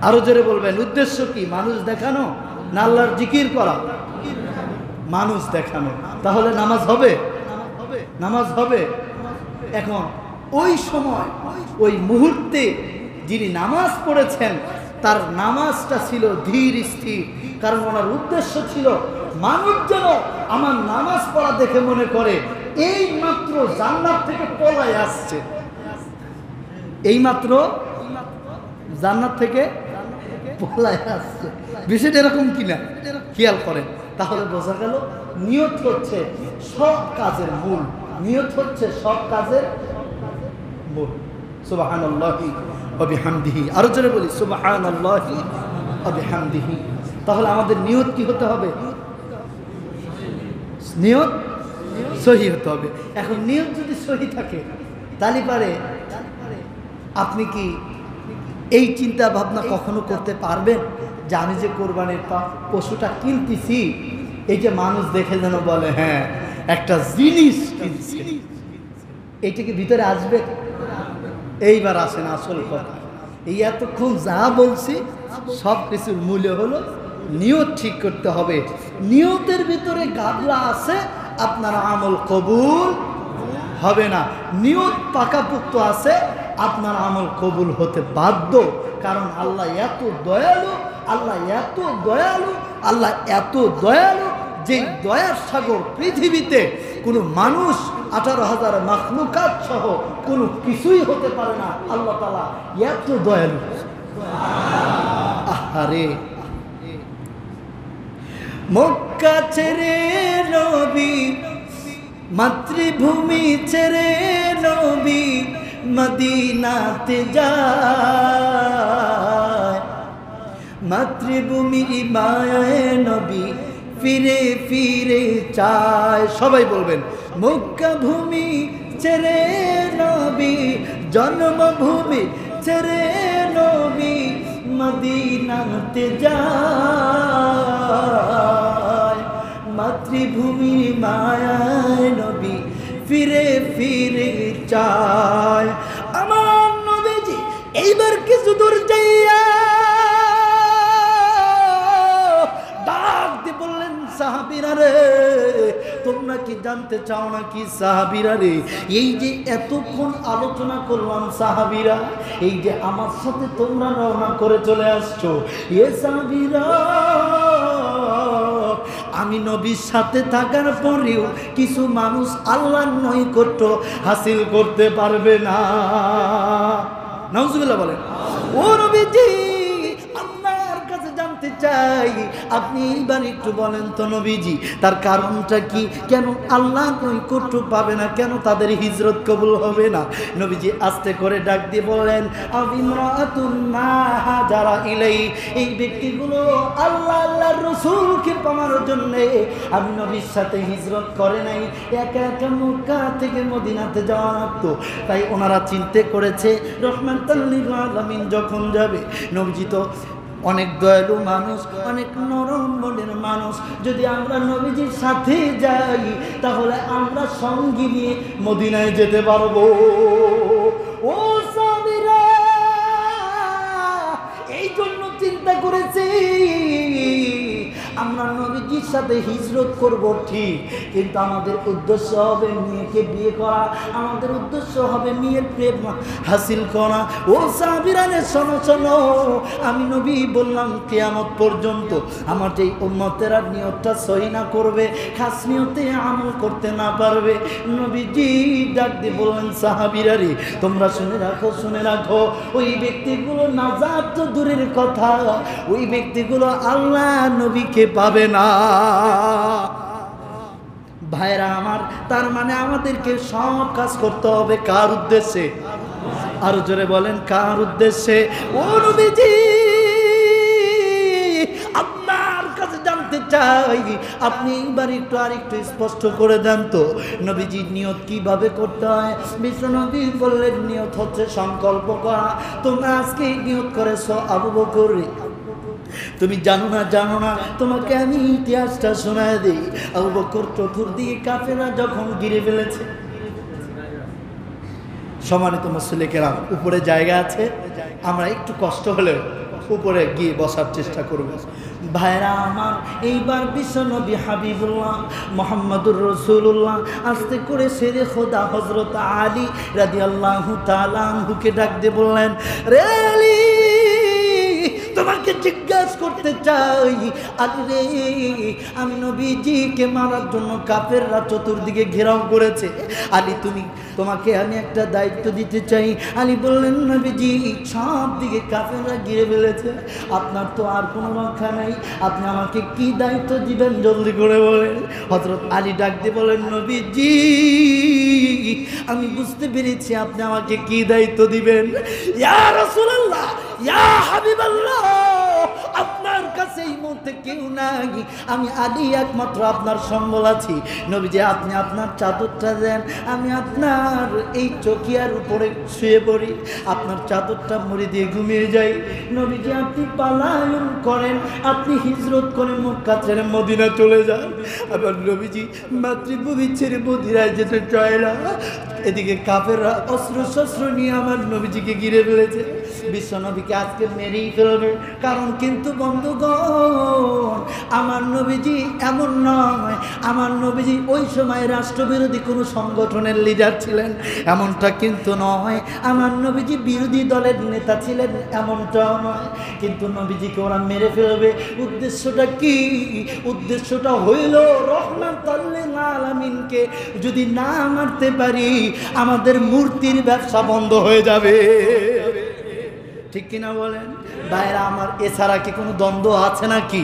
আরো জোরে বলবেন, উদ্দেশ্য কি? মানুষ দেখানো না আল্লাহর জিকির করা? মানুষ দেখানো। তাহলে নামাজ হবে? নামাজ হবে। এখন ওই সময় ওই মুহূর্তে যিনি নামাজ পড়েছেন তার নামাজটা ছিল ধীর স্থির, কারণ ওনার উদ্দেশ্য ছিল মানুষ যেন আমার নামাজ পড়া দেখে মনে করে এই মাত্র জান্নাত থেকে পলায় আসছে, এই মাত্র জান্নাত থেকে পলায় আসছে। বিষয়টা এরকম কিনা খেয়াল করেন। তাহলে বোঝা গেল নিয়ত হচ্ছে সব কাজের মূল। নিয়ত হচ্ছে সব কাজের মূল। সুবহানাল্লাহি ওয়া বিহামদিহি। আরো জোরে বলি সুবহানাল্লাহি ওয়া বিহামদিহি। তাহলে আমাদের নিয়ত কি হতে হবে? নিয়ত সহি হতে হবে। এখন নিয়ত যদি সহি থাকে তাহলে পারে আপনি কি এই চিন্তা ভাবনা কখনো করতে পারবেন যে আমি যে কোরবানির পশুটা কিনতেছি এই যে মানুষ দেখে যেন বলে হ্যাঁ একটা জিনিস কিনছে, এইটাকে ভিতরে আসবে? এইবার আসেন আসল কথা। এই এতক্ষণ যা বলছি সব কিছুর মূল্য হলো নিয়ত ঠিক করতে হবে। নিয়তের ভিতরে গাবলা আছে, আপনার আমল কবুল হবে না। নিয়ত পাকাপোক্ত আছে, আপনার আমল কবুল হতে বাধ্য। কারণ আল্লাহ এত দয়ালু, আল্লাহ এত দয়ালু, আল্লাহ এত দয়ালু যে দয়ার সাগর পৃথিবীতে কোনো মানুষ 18,000 মাখলুকাত সহ কোনো কিছুই হতে পারে না। আল্লাহ তাআলা এত দয়ালু। আহারে মক্কা ছেড়ে নবী, মাতৃভূমি ছেড়ে নবী মদিনাতে যায়। মাতৃভূমির মায়ায় নবী ফিরে ফিরে চায়। সবাই বলবেন মক্কা ভূমি ছেড়ে নবী, জন্মভূমি ছেড়ে নবী মদিনাতে যায়। মাতৃভূমি মায়ায় নবী ফিরে ফিরে চায়। আমার নবীজি এইবার কিছু দূর যাইয়া ডাক দিয়ে বললেন সাহাবীরা রে, তোমরা কি জানতে চাও না কি সাহাবীরা রে? এই যে এতক্ষণ আলোচনা করলাম সাহাবীরা, এই যে আমার সাথে তোমরা রওনা করে চলে আসছো, এ সাহাবীরা আমি নবীর সাথে থাকার পরেও কিছু মানুষ আল্লাহর নৈকট্য হাসিল করতে পারবে না। নাউজুবিল্লাহ বলেন। ও নবীজি আপনার কাছে জানতে চাই, আপনি এইবার একটু বলেন তো নবীজি তার কারণটা কি? কেন আল্লাহ নৈকট্য পাবে না? কেন তাদের হিজরত কবুল হবে না? নবীজি আস্তে করে ডাক দিয়ে বললেন আবিমরাতুন মা হাজারা ইলাই, এই ব্যক্তিগুলো আল্লাহ আল্লাহর রাসূলকে পাওয়ার জন্য আমি নবীর সাথে হিজরত করে নাই, একা একা মক্কা থেকে মদিনাতে যাওয়া লাগতো। তাই ওনারা চিন্তা করেছে রহমাতাল লিল আলামিন যখন যাবে, নবীজি তো অনেক দয়ালু মানুষ, অনেক নরম মনের মানুষ, যদি আমরা নবীজির সাথে যাই তাহলে আমরা সঙ্গী নিয়ে মদিনায় যেতে পারবো। ও সাহাবীরা এই জন্য চিন্তা করেছি আমরা নবীজির সাথে হিজরত করব ঠিক, কিন্তু আমাদের উদ্দেশ্য হবে মেয়েকে বিয়ে করা, আমাদের উদ্দেশ্য হবে মেয়ের প্রেম হাসিল করা। ও সাহাবীরা শোনো শোনো, আমি নবী বললাম কিয়ামত পর্যন্ত আমার যেই উম্মতেরা নিয়তটা সহি না করবে, খাস নিয়তে আমল করতে না পারবে, নবীজি ডাক দিয়ে বললেন সাহাবীরা রে তোমরা শুনে রাখো, শুনে রাখো, ওই ব্যক্তিগুলো নাজাত তো দূরের কথা, ওই ব্যক্তিগুলো আল্লাহ নবীকে পাবে না। ভাইরা আমার, তার মানে আমাদেরকে সব কাজ করতে হবে কার উদ্দেশ্যে? আরো জোরে বলেন কার উদ্দেশ্যে? ও নবীজি আপনার কাছে জানতে চাই, আপনি এইবার একটু আরেকটু স্পষ্ট করে দেন তো নবীজি নিয়ত কিভাবে করতে হয়। বিশ্বনবী বললেন নিয়ত হচ্ছে সংকল্প করা। তোমরা আজকে নিয়ত করেছো আবু বকর, তুমি জানো না, তোমাকে আমি ইতিহাসটা শোনায় দিই। আবু বকর চতুর্দিকে কাফেররা যখন ঘিরে ফেলেছে, সম্মানিত মুসল্লি কেরাম, উপরে জায়গা আছে, আমরা একটু কষ্ট হলেও উপরে গিয়ে বসার চেষ্টা করব। ভাইরা আমার, এইবার বিশ্বনবী হাবিবুল্লাহ মুহাম্মদুর রাসূলুল্লাহ আস্তে করে শেরে খোদা হযরত আলী রাদিয়াল্লাহু তাআলা আনহুকে ডাক দিয়ে বললেন, রে আলী, তোমাকে জিজ্ঞাসা করতে চাই, আলী রে, আমি নবীজিকে মারার জন্য কাফেররা চতুর্দিকে ঘেরাও করেছে। আলী, তোমাকে আমি একটা দায়িত্ব দিতে চাই। আলী বললেন, নবীজি, সব দিকে কাফেররা ঘিরে ফেলেছে, আপনার তো আর কোনো রক্ষা নাই, আপনি আমাকে কি দায়িত্ব দিবেন জলদি করে বলেন। হযরত আলী ডাক দিয়ে বলেন, নবীজি, আমি বুঝতে পেরেছি আপনি আমাকে কি দায়িত্ব দিবেন। ইয়া রাসূলুল্লাহ, ইয়া হাবিবাল্লাহ, আপনার কাছে এই মুহূর্তে কেউ নাই, আমি আলী একমাত্র আপনার সম্বল আছি। নবীজি, আপনি আপনার চাদরটা দেন, আমি আপনার এই চকিয়ার উপরে শুয়ে পড়ি, আপনার চাদরটা মুড়ি দিয়ে ঘুমিয়ে যাই। নবীজি, আপনি পালায়ন করেন, আপনি হিজরত করে মক্কা ছেড়ে মদিনা চলে যান। আবার নবীজি মাতৃভূমি ছেড়ে মদিনায় যেতে চায় না। এদিকে কাফেররা অস্ত্র শস্ত্র নিয়ে আমার নবীজিকে ঘিরে ফেলেছে, বিশ্বনবীকে আজকে মেরেই ফেলবে। কারণ কিন্তু বন্ধুগণ, আমার নবীজি এমন নয়, আমার নবীজি ওই সময় রাষ্ট্রবিরোধী কোনো সংগঠনের লিডার ছিলেন এমনটা কিন্তু নয়, আমার নবীজি বিরোধী দলের নেতা ছিলেন এমনটাও নয়। কিন্তু নবীজিকে ওরা মেরে ফেলবে, উদ্দেশ্যটা কি? উদ্দেশ্যটা হইল রহমাতুল লিল আলামিনকে যদি না মারতে পারি, আমাদের মূর্তির ব্যবসা বন্ধ হয়ে যাবে। ঠিক কিনা বলেন ভাইরা আমার? এছাড়া কি কোনো দ্বন্দ্ব আছে নাকি?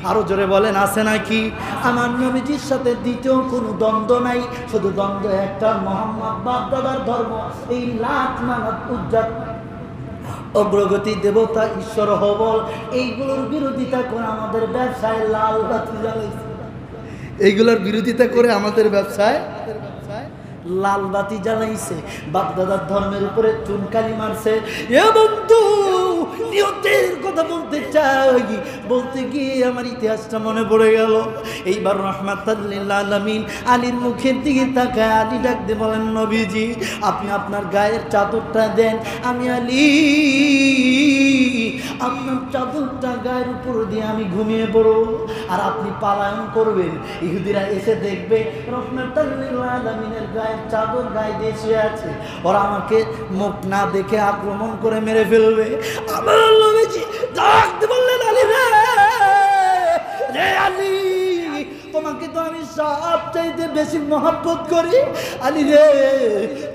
আরো জোরে বলেন, আছে নাকি? আমার নবীজির সাথে দ্বিতীয় কোনো দ্বন্দ্ব নাই, শুধু দ্বন্দ্ব একটা, মুহাম্মদ বাপদাদার ধর্ম, এই লাত মানাত উজ্জাত অগ্রগতি দেবতা ঈশ্বর হবল, এইগুলোর বিরোধিতা করে আমাদের ব্যবসায় লাল বাতি জ্বালাইছে, এইগুলোর বিরোধিতা করে আমাদের ব্যবসায় লাল বাতি জ্বালাইছে, বাপদাদার ধর্মের উপরে চুনকালি মারছে। এ বন্ধু, নিয়তের কথা বলতে চাই, বলতে গিয়ে আমার ইতিহাসটা মনে পড়ে গেল। এইবার রাহমাতুল লিল আলামিন আলীর মুখের দিকে তাকায় আলী ডাক দিয়ে বলেন, নবীজি, আপনি আপনার গায়ের চাদরটা দেন, আমি আলী আপনার চাদরটা গায়ের উপর দিয়ে আমি ঘুমিয়ে পড়ব, আর আপনি পালায়ন করবেন। ইহুদিরা এসে দেখবে রাহমাতুল লিল আলামিনের গায়ের চাদর গায়ে দিয়ে শুয়ে আছে, ওরা আমাকে মুখ না দেখে আক্রমণ করে মেরে ফেলবে। আমার নবীজি ডাক দিয়ে বললেন, আলী রে, রে আলী, তোমাকে তো আমি সবচাইতে বেশি মহব্বত করি। আলী রে,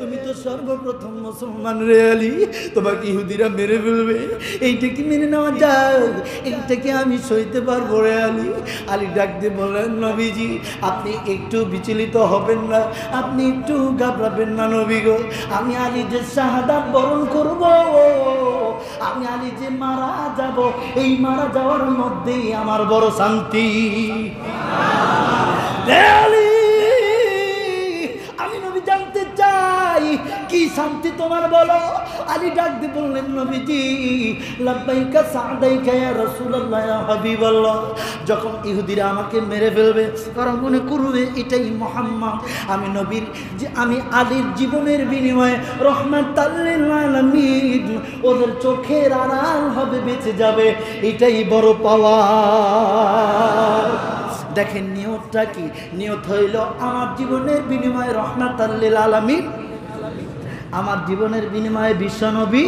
তুমি তো সর্বপ্রথম মুসলমান রে আলী, তোমাকে ইহুদিরা মেরে ফেলবে, এইটা কি মেনে নেওয়া যায়? এইটা কি আমি সইতে পারবো রে আলী? আলী ডাক দিয়ে বললেন, নবীজি, আপনি একটু বিচলিত হবেন না, আপনি একটু ঘাবড়াবেন না নবী গো, আমি আলী যে শাহাদাত বরণ করব, আমি আলী যে মারা যাব, এই মারা যাওয়ার মধ্যেই আমার বড় শান্তি। আমি নবী জানতে চাই কি শান্তি তোমার, বলো। আলী ডাক দিয়ে বললেন, নবীজি, লাব্বাইকা সাদাইকা ইয়া রাসূলুল্লাহ ইয়া হাবিবাল্লাহ, যখন ইহুদিরা আমাকে মেরে ফেলবে, তারা মনে করবে এটাই মুহাম্মদ, আমি নবীর যে আমি আলীর জীবনের বিনিময়ে রাহমাতুল লিল আলামিন, ওদের চোখের আড়াল হবে, বেঁচে যাবে, এটাই বড় পাওয়া। দেখেন নিয়তটা কি? নিয়ত হইল আমার জীবনের বিনিময়ে রাহমাতুল লিল আলামিন, আমার জীবনের বিনিময়ে বিশ্বনবী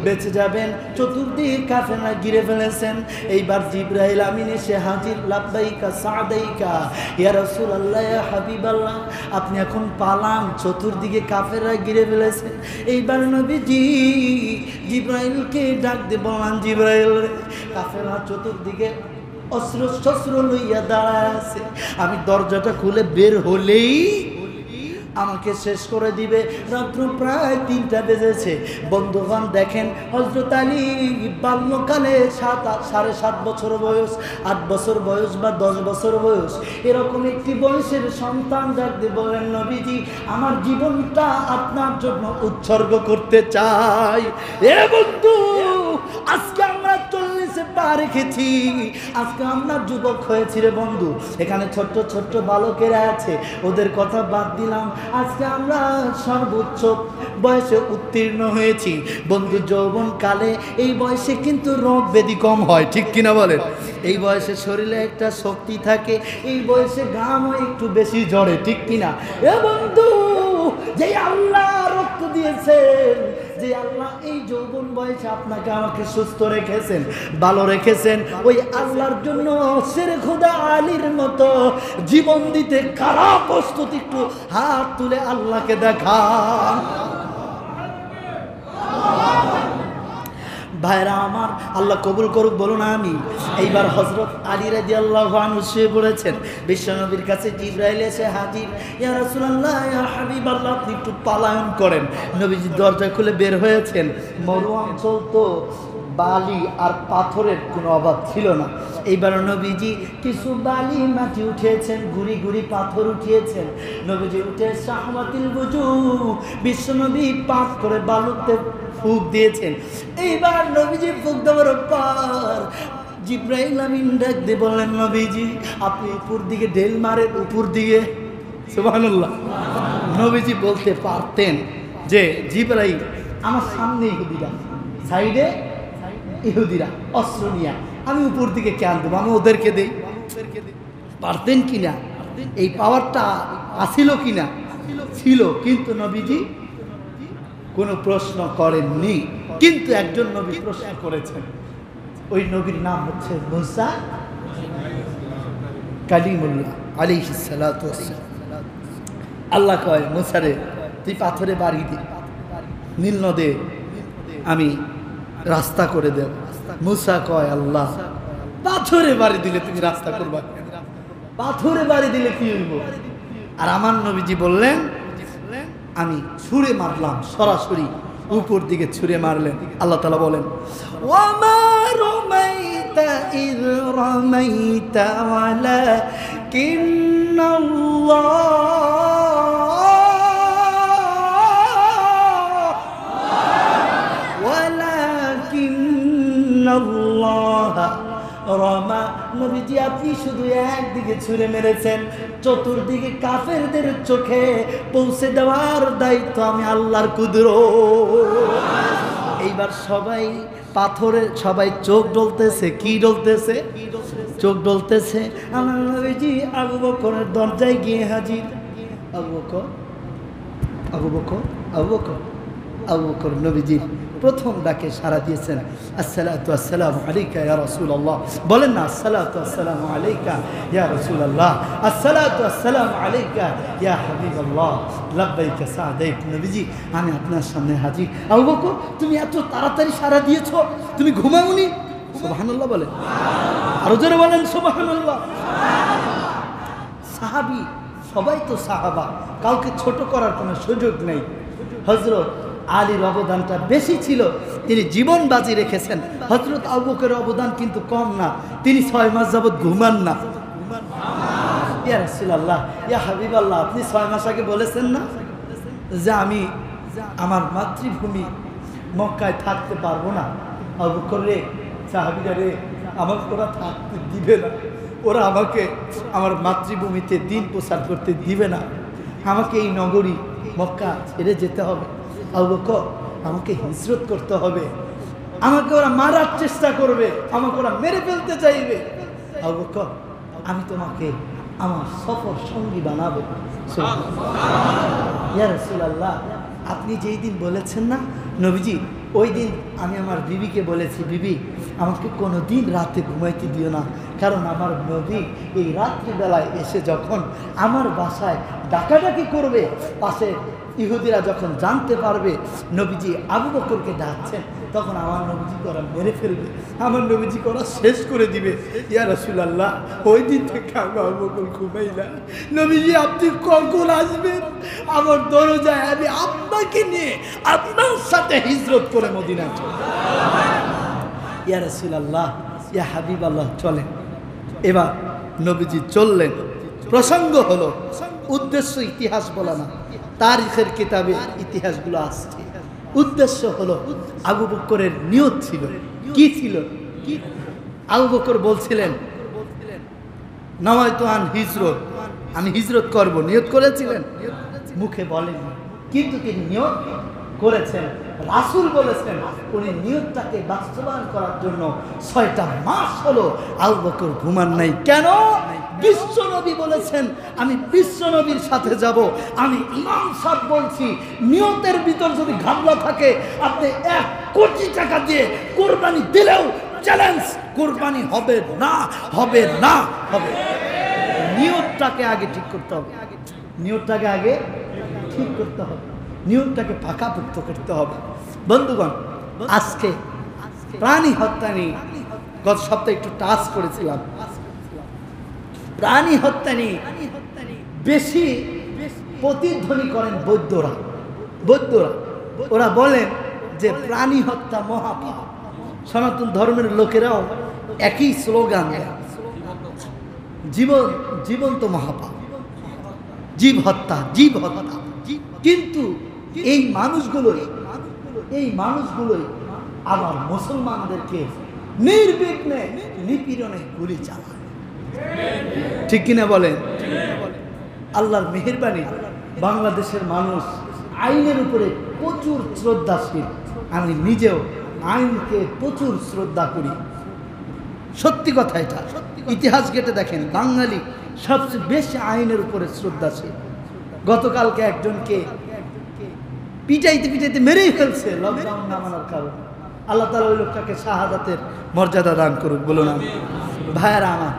বেঁচে যাবেন। চতুর্দিকে কাফেররা ঘিরে ফেলেছেন। এইবার জিবরাইল আমিন এসে হাজির, লাব্বাইকা সাদাইকা ইয়া রাসূলুল্লাহ ইয়া হাবিবাল্লাহ, আপনি এখন পালান, চতুর্দিকে কাফেররা ঘিরে ফেলেছেন। এইবার নবীজি জিবরাইলকে ডাক দিয়ে বললেন, জিবরাইল, কাফেররা চতুর্দিকে অস্ত্র শস্ত্র লইয়া দাঁড়ায় আছে, আমি দরজাটা খুলে বের হলেই আমাকে শেষ করে দিবে। রাত্র প্রায় 3টা বেজেছে। বন্ধুগণ দেখেন, হযরত আলী বাল্যকালে 7.5 বছর বয়স, 8 বছর বয়স বা 10 বছর বয়স, এরকম একটি বয়সের সন্তান ডাকতে বলেন, নবীজি আমার জীবনটা আপনার জন্য উৎসর্গ করতে চাই। এ বন্ধু, আজকে আমরা 40-এ পা রেখেছি, আজকে আমরা যুবক হয়েছি রে বন্ধু। এখানে ছোট্ট ছোট্ট বালকেরা আছে, ওদের কথা বাদ দিলাম, আজকে আমরা সর্বোচ্চ বয়সে উত্তীর্ণ হয়েছি। বন্ধু, যৌবন কালে এই বয়সে কিন্তু রোগ ব্যাধি কম হয়, ঠিক কিনা বলেন? এই বয়সে শরীরে একটা শক্তি থাকে, এই বয়সে ঘামও একটু বেশি ঝরে, ঠিক কিনা? এ বন্ধু, যে আল্লাহ রক্ত দিয়েছেন, যে আল্লাহ এই যৌবন বয়সে আপনাকে আমাকে সুস্থ রেখেছেন, ভালো রেখেছেন, ওই আল্লাহর জন্য শেরে খোদা আলীর মতো জীবন দিতে কারা প্রস্তুত? একটু হাত তুলে আল্লাহকে দেখান। ভাইরা আমার, আল্লাহ কবুল করুক, বলুন আমি। এইবার হযরত আলী রাদিয়াল্লাহু আনহু শুয়ে পড়েছেন। বিশ্বনবীর কাছে জিবরাইল এসে হাজির। ইয়া রাসূলুল্লাহ, ইয়া হাবিবাল্লাহ, আপনি একটু পলায়ন করেন। নবীজি দরজা খুলে বের হয়েছেন। মরু অঞ্চল তো, বালি আর পাথরের কোনো অভাব ছিল না। এইবার নবীজি কিছু বালি মাটি উঠিয়েছেন, গুড়ি গুড়ি পাথর উঠিয়েছেন। নবীজি উঠে শাহওয়াতিল বুজু, বিশ্বনবী পাক করে বালুতে ফুঁক দিয়েছেন। এইবার নবীজি ফুঁক দেওয়ার পর জিবরাইল আমিন ডাক দিয়ে বললেন, নবীজি আপনি উপর দিকে ঢেল মারেন, উপর দিকে। সুবহানাল্লাহ। নবীজি বলতে পারতেন যে জিবরাইল আমার সামনে ইহুদিরা, সাইডে ইহুদিরা অস্ত্র নিয়ে, আমি উপর দিকে কেন দেবো, আমি ওদেরকে দেই। পারতেন কিনা? এই পাওয়ারটা আসিল কিনা? ছিল, কিন্তু নবীজি কোনো প্রশ্ন করেননি। কিন্তু একজন নবী প্রশ্ন করেছেন, ওই নবীর নাম হচ্ছে মুসা কালিমুল্লাহ আলাইহিস সালাতু ওয়াসসালাম। আল্লাহ কয়, মুসারে তুই পাথরে বাড়ি দে, নীল নদে আমি রাস্তা করে দেব। মুসা কয়, আল্লাহ পাথরে বাড়ি দিলে তুমি রাস্তা করবা, পাথরে বাড়ি দিলে কি হইব? আর আমার নবীজি বললেন, আমি ছুঁড়ে মারলাম, সরাসরি উপর দিকে ছুঁড়ে মারলেন। আল্লাহ তাআলা বলেন, ওয়ামা রামাইতা ইয রামাইতা ওয়ালাকিন্নাল্লাহ রমা। নবীজি আপনি শুধু একদিকে ছুঁড়ে মেরেছেন, চতুর্দিকে কাফেরদের চোখে পৌঁছে দেওয়ার দায়িত্ব আমি আল্লাহর কুদরত। এইবার সবাই পাথরে, সবাই চোখ ডলতেছে। কি ডলতেছে? চোখ ডলতেছে। আমার নবীজি আবু বকরের দরজায় গিয়ে হাজির। আবু বকর, আবু বকর, আবু বকর, আবু বকর নবীজি প্রথম ডাকে সাড়া দিয়েছেন। আসসালাতু আসসালামু আলাইকা ইয়া রাসূলুল্লাহ। বলেন না, আসসালাতু আসসালামু আলাইকা ইয়া রাসূলুল্লাহ, আসসালাতু আসসালামু আলাইকা ইয়া হাবিবাল্লাহ, লাব্বাইকা সাদাইক। নবীজি আমি আপনার সামনে হাজির। আবু বকর, তুমি এত তাড়াতাড়ি সাড়া দিয়েছো, তুমি ঘুমাওনি? সুবহানাল্লাহ বলেন, আরো জোরে বলেন সুবহানাল্লাহ। সাহাবী, সবাই তো সাহাবা, কাউকে ছোট করার কোনো সুযোগ নেই। হযরত আলীর অবদানটা বেশি ছিল, তিনি জীবন বাজি রেখেছেন। হযরত আবু বকরের অবদান কিন্তু কম না, তিনি 6 মাস যাবত ঘুমান না। ইয়া রাসূলুল্লাহ, ইয়া হাবিবাল্লাহ, আপনি 6 মাস আগে বলেছেন না যে আমি আমার মাতৃভূমি মক্কায় থাকতে পারবো না। আবু বকর রে, সাহাবীরা রে, আমাকে ওরা থাকতে দিবে না, ওরা আমাকে আমার মাতৃভূমিতে দিন প্রচার করতে দিবে না, আমাকে এই নগরী মক্কা ছেড়ে যেতে হবে। আবু বকর, আমাকে হিজরত করতে হবে, আমাকে ওরা মারার চেষ্টা করবে, আমাকে ওরা মেরে ফেলতে চাইবে। আবু বকর, আমি তোমাকে আমার সফর সঙ্গী বানাবো। ইয়া রাসূলুল্লাহ, আপনি যেই দিন বলেছেন না নবীজি, ওই দিন আমি আমার বিবিকে বলেছি, বিবি আমাকে কোনো দিন রাতে ঘুমাইতে দিও না, কারণ আমার নবী এই রাত্রিবেলায় এসে যখন আমার বাসায় ডাকাডাকি করবে, পাশে ইহুদিরা যখন জানতে পারবে নবীজি আবু বকরকে ডাকছেন, তখন আমার নবীজি করা মেরে ফেলবে, আমার নবীজি করা শেষ করে দিবে। ইয়া রাসূলুল্লাহ, ওই দিন থেকে আমি আবু বকর ঘুমাই না। নবীজি আপনি কখন আসবেন আমার দরজায়, আমি আপনাকে নিয়ে আপনার সাথে হিজরত করে মদিনা চলে। ইয়া রাসূলুল্লাহ, ইয়া হাবিবাল্লাহ, চলেন। এবার নবীজি চললেন। প্রসঙ্গ হলো, উদ্দেশ্য ইতিহাস বলা না, তারিখের কিতাবে ইতিহাসগুলো আসছে। উদ্দেশ্য হলো আবু বকরের নিয়ত ছিল। কি ছিল? আবু বকর বলছিলেন নাওয়াইতু আন হিজরত, আমি হিজরত করব, নিয়ত করেছিলেন, মুখে বলেন, কিন্তু তিনি নিয়ত করেছেন। রাসূল বলেছেন উনি নিয়তটাকে বাস্তবায়ন করার জন্য 6টা মাস হলো আবু বকর ঘুমান নাই। কেন? বিশ্বনবী বলেছেন আমি বিশ্বনবীর সাথে যাব। আমি ইমাম সাহেব বলছি, নিয়তের ভিতর যদি ঘাবলা থাকে, আপনি 1 কোটি টাকা দিয়ে কুরবানি দিলেও চ্যালেঞ্জ, কুরবানি হবে না, হবে না, হবে। নিয়তটাকে আগে ঠিক করতে হবে, নিয়তটাকে আগে ঠিক করতে হবে, নিয়তটাকে পাকাপোক্ত করতে হবে। বন্ধুগণ, আজকে প্রাণী হত্যা নিয়ে গত সপ্তাহে একটু টাচ করেছিলাম। প্রাণী হত্যা নিয়ে বেশি প্রতিধ্বনি করেন বৌদ্ধরা। ওরা বলেন যে প্রাণী হত্যা মহাপাপ। সনাতন ধর্মের লোকেরাও একই স্লোগান দেয়, জীবন্ত মহাপাপ, জীব হত্যা, জীব হত্যা। কিন্তু এই মানুষগুলোই আবার মুসলমানদেরকে নির্বিঘ্নে নিপীড়নে গুলি চালায়। ঠিক কিনা বলেন? আল্লাহর মেহেরবানি, বাংলাদেশের মানুষ আইনের উপরে প্রচুর শ্রদ্ধাশীল। আমি নিজেও আইনকে প্রচুর শ্রদ্ধা করি, সত্যি কথা এটা। ইতিহাস ঘেটে দেখেন, বাঙালি সবচেয়ে বেশি আইনের উপরে শ্রদ্ধাশীল। গতকালকে একজনকে পিটাইতে মেরেই ফেলছে লকডাউন না মানার কারণে। আল্লাহ তাআলা ওই লোকটাকে শাহাদাতের মর্যাদা দান করুক, বলুন আমি। ভাইয়েরা আমার,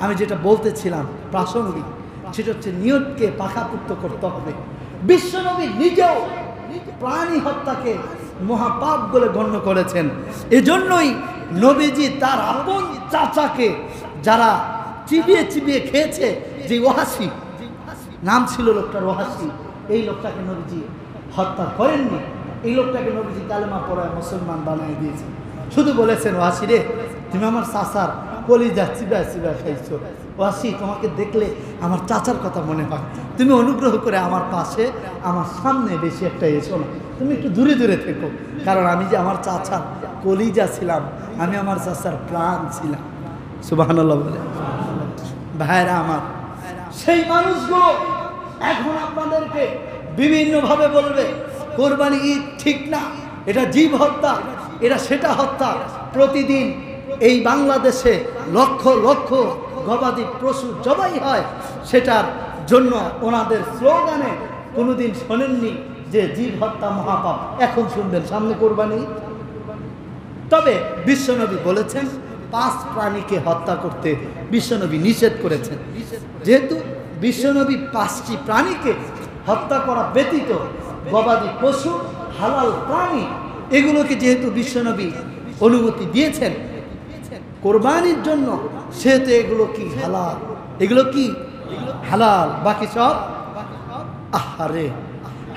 আমি যেটা বলতেছিলাম প্রাসঙ্গিক, সেটা হচ্ছে নিয়তকে পাকাপোক্ত করতে হবে। বিশ্বনবী নিজেও প্রাণী হত্যাকে মহাপাপ বলে গণ্য করেছেন। এজন্যই নবীজি তার আপন চাচাকে, যারা চিবিয়ে খেয়েছে, যে ওয়াহাসি নাম ছিল লোকটার, ওয়াহাসি, এই লোকটাকে নবীজি হত্যা করেননি। এই লোকটাকে নবীজি কালেমা পড়ায় মুসলমান বানিয়ে দিয়েছে। শুধু বলেছেন, ওয়াসি রে, তুমি আমার চাচার কলিজা চিবা খাইছো। ওয়াসি, তোমাকে দেখলে আমার চাচার কথা মনে হয়, তুমি অনুগ্রহ করে আমার পাশে, আমার সামনে বেশি একটা এসো না, তুমি একটু দূরে দূরে থেকো। কারণ আমি যে আমার চাচার কলিজা ছিলাম, আমি আমার চাচার প্রাণ ছিলাম। সুবহানাল্লাহ বলে। ভাইরা আমার, সেই মানুষগুলো এখন আপনাদেরকে বিভিন্নভাবে বলবে কোরবানি ঈদ ঠিক না, এটা জীব হত্যা, এটা সেটা হত্যা। প্রতিদিন এই বাংলাদেশে লক্ষ লক্ষ গবাদি পশু জবাই হয়, সেটার জন্য ওনাদের স্লোগানে কোনোদিন শোনেননি যে জীব হত্যা মহাপাপ। এখন শুনবেন সামনে কোরবানি। তবে বিশ্বনবী বলেছেন 5 প্রাণীকে হত্যা করতে বিশ্বনবী নিষেধ করেছেন। যেহেতু বিশ্বনবী 5টি প্রাণীকে হত্যা করা ব্যতীত গবাদি পশু, হালাল প্রাণী, এগুলোকে যেহেতু বিশ্বনবী অনুমতি দিয়েছেন কোরবানির জন্য, সেহেতু এগুলো কি হালাল, এগুলো কি হালাল, বাকি সব আহারে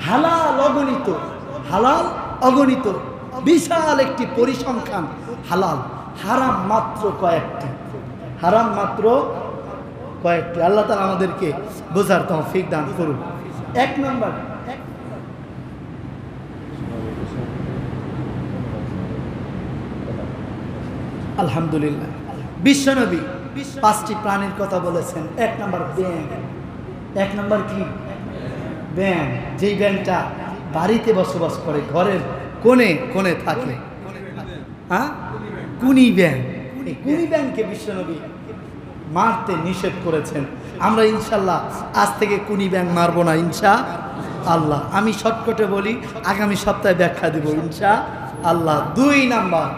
হালাল অগণিত, হালাল অগণিত, বিশাল একটি পরিসংখ্যান হালাল। হারাম মাত্র কয়েকটি, হারাম মাত্র কয়েকটি। আল্লাহ তাআলা আমাদেরকে বোঝার তৌফিক দান করুন। 1 নম্বর, আলহামদুলিল্লাহ, বিশ্বনবী 5টি প্রাণীর কথা বলেছেন। 1 নম্বর ব্যাঙ। 1 নম্বর কি? ব্যাঙ। যেই ব্যাঙটা বাড়িতে বসবাস করে, ঘরের কোণে কোণে থাকে, হ্যাঁ, কুনি ব্যাঙ। এই কুনি ব্যাঙকে বিশ্বনবী মারতে নিষেধ করেছেন। আমরা ইনশাল্লাহ আজ থেকে কুনি ব্যাঙ মারবো না, ইনশাআল্লাহ। আমি শর্টকাটে বলি, আগামী সপ্তাহে ব্যাখ্যা দেব ইনশাআল্লাহ। 2 নাম্বার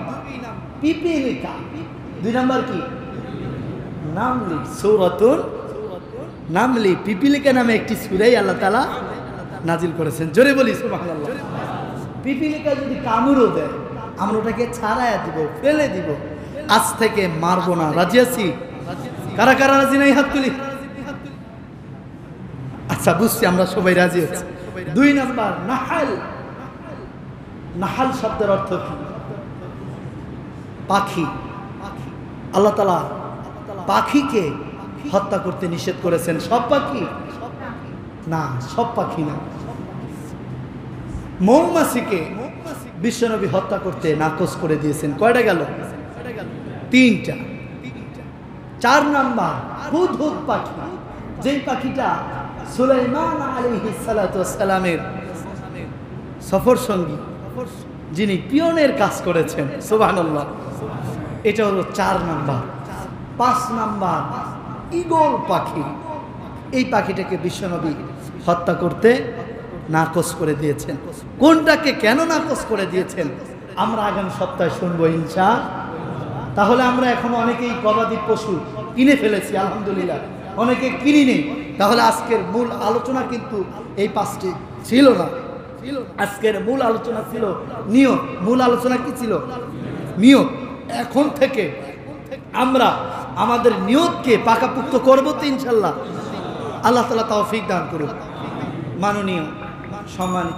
পিপিলিকা। 2 নাম্বার কি? নামলি। সূরাতুন নামলি, পিপিলিকা নামে একটি সূরাই আল্লাহ তাআলা নাজিল করেছেন। জোরে বলি সুবহানাল্লাহ। পিপিলিকা যদি কামড়ও দেয়, আমরা ওটাকে ছাড়াইয়া দিব, ফেলে দিব, আজ থেকে মারবো না। রাজি আছি? কারা কারা রাজি নাই হাত তুলি। আচ্ছা বুঝছি, আমরা সবাই রাজি আছি। 2 নাম্বার নাহাল। নাহাল শব্দের অর্থ কি? পাখি। আল্লাহ তাআলা পাখিকে হত্যা করতে নিষেধ করেছেন। সব পাখি না, সব পাখি না। মৌমাছিকে বিশ্বনবী হত্যা করতে নাকচ করে দিয়েছেন। কয়টা গেল? 3টা। 4 নাম্বার হুদহুদ পাখি, যেই পাখিটা সুলাইমান আলাইহিস সালাতু ওয়াস সালামের সফর সঙ্গী, যিনি পিয়নের কাজ করেছেন। সুবহানাল্লাহ। এটা হলো 4 নাম্বার। 5 নাম্বার ঈগল পাখি। এই পাখিটাকে বিশ্বনবী হত্যা করতে নাকচ করে দিয়েছেন। কোনটাকে কেন নাকচ করে দিয়েছেন আমরা আগামী সপ্তাহে শুনবো ইনশাআল্লাহ। তাহলে আমরা এখন অনেকেই গবাদি পশু কিনে ফেলেছি, আলহামদুলিল্লাহ, অনেকে কিনি নেই। তাহলে আজকের মূল আলোচনা কিন্তু এই 5টি ছিল না। আজকের মূল আলোচনা ছিল নিয়ম। মূল আলোচনা কি ছিল? নিয়ম। এখন থেকে আমরা আমাদের নিয়তকে পাকাপুক্ত করবো তো ইনশাআল্লাহ। আল্লাহ তাআলা তৌফিক দান করুন। মাননীয় সম্মানিত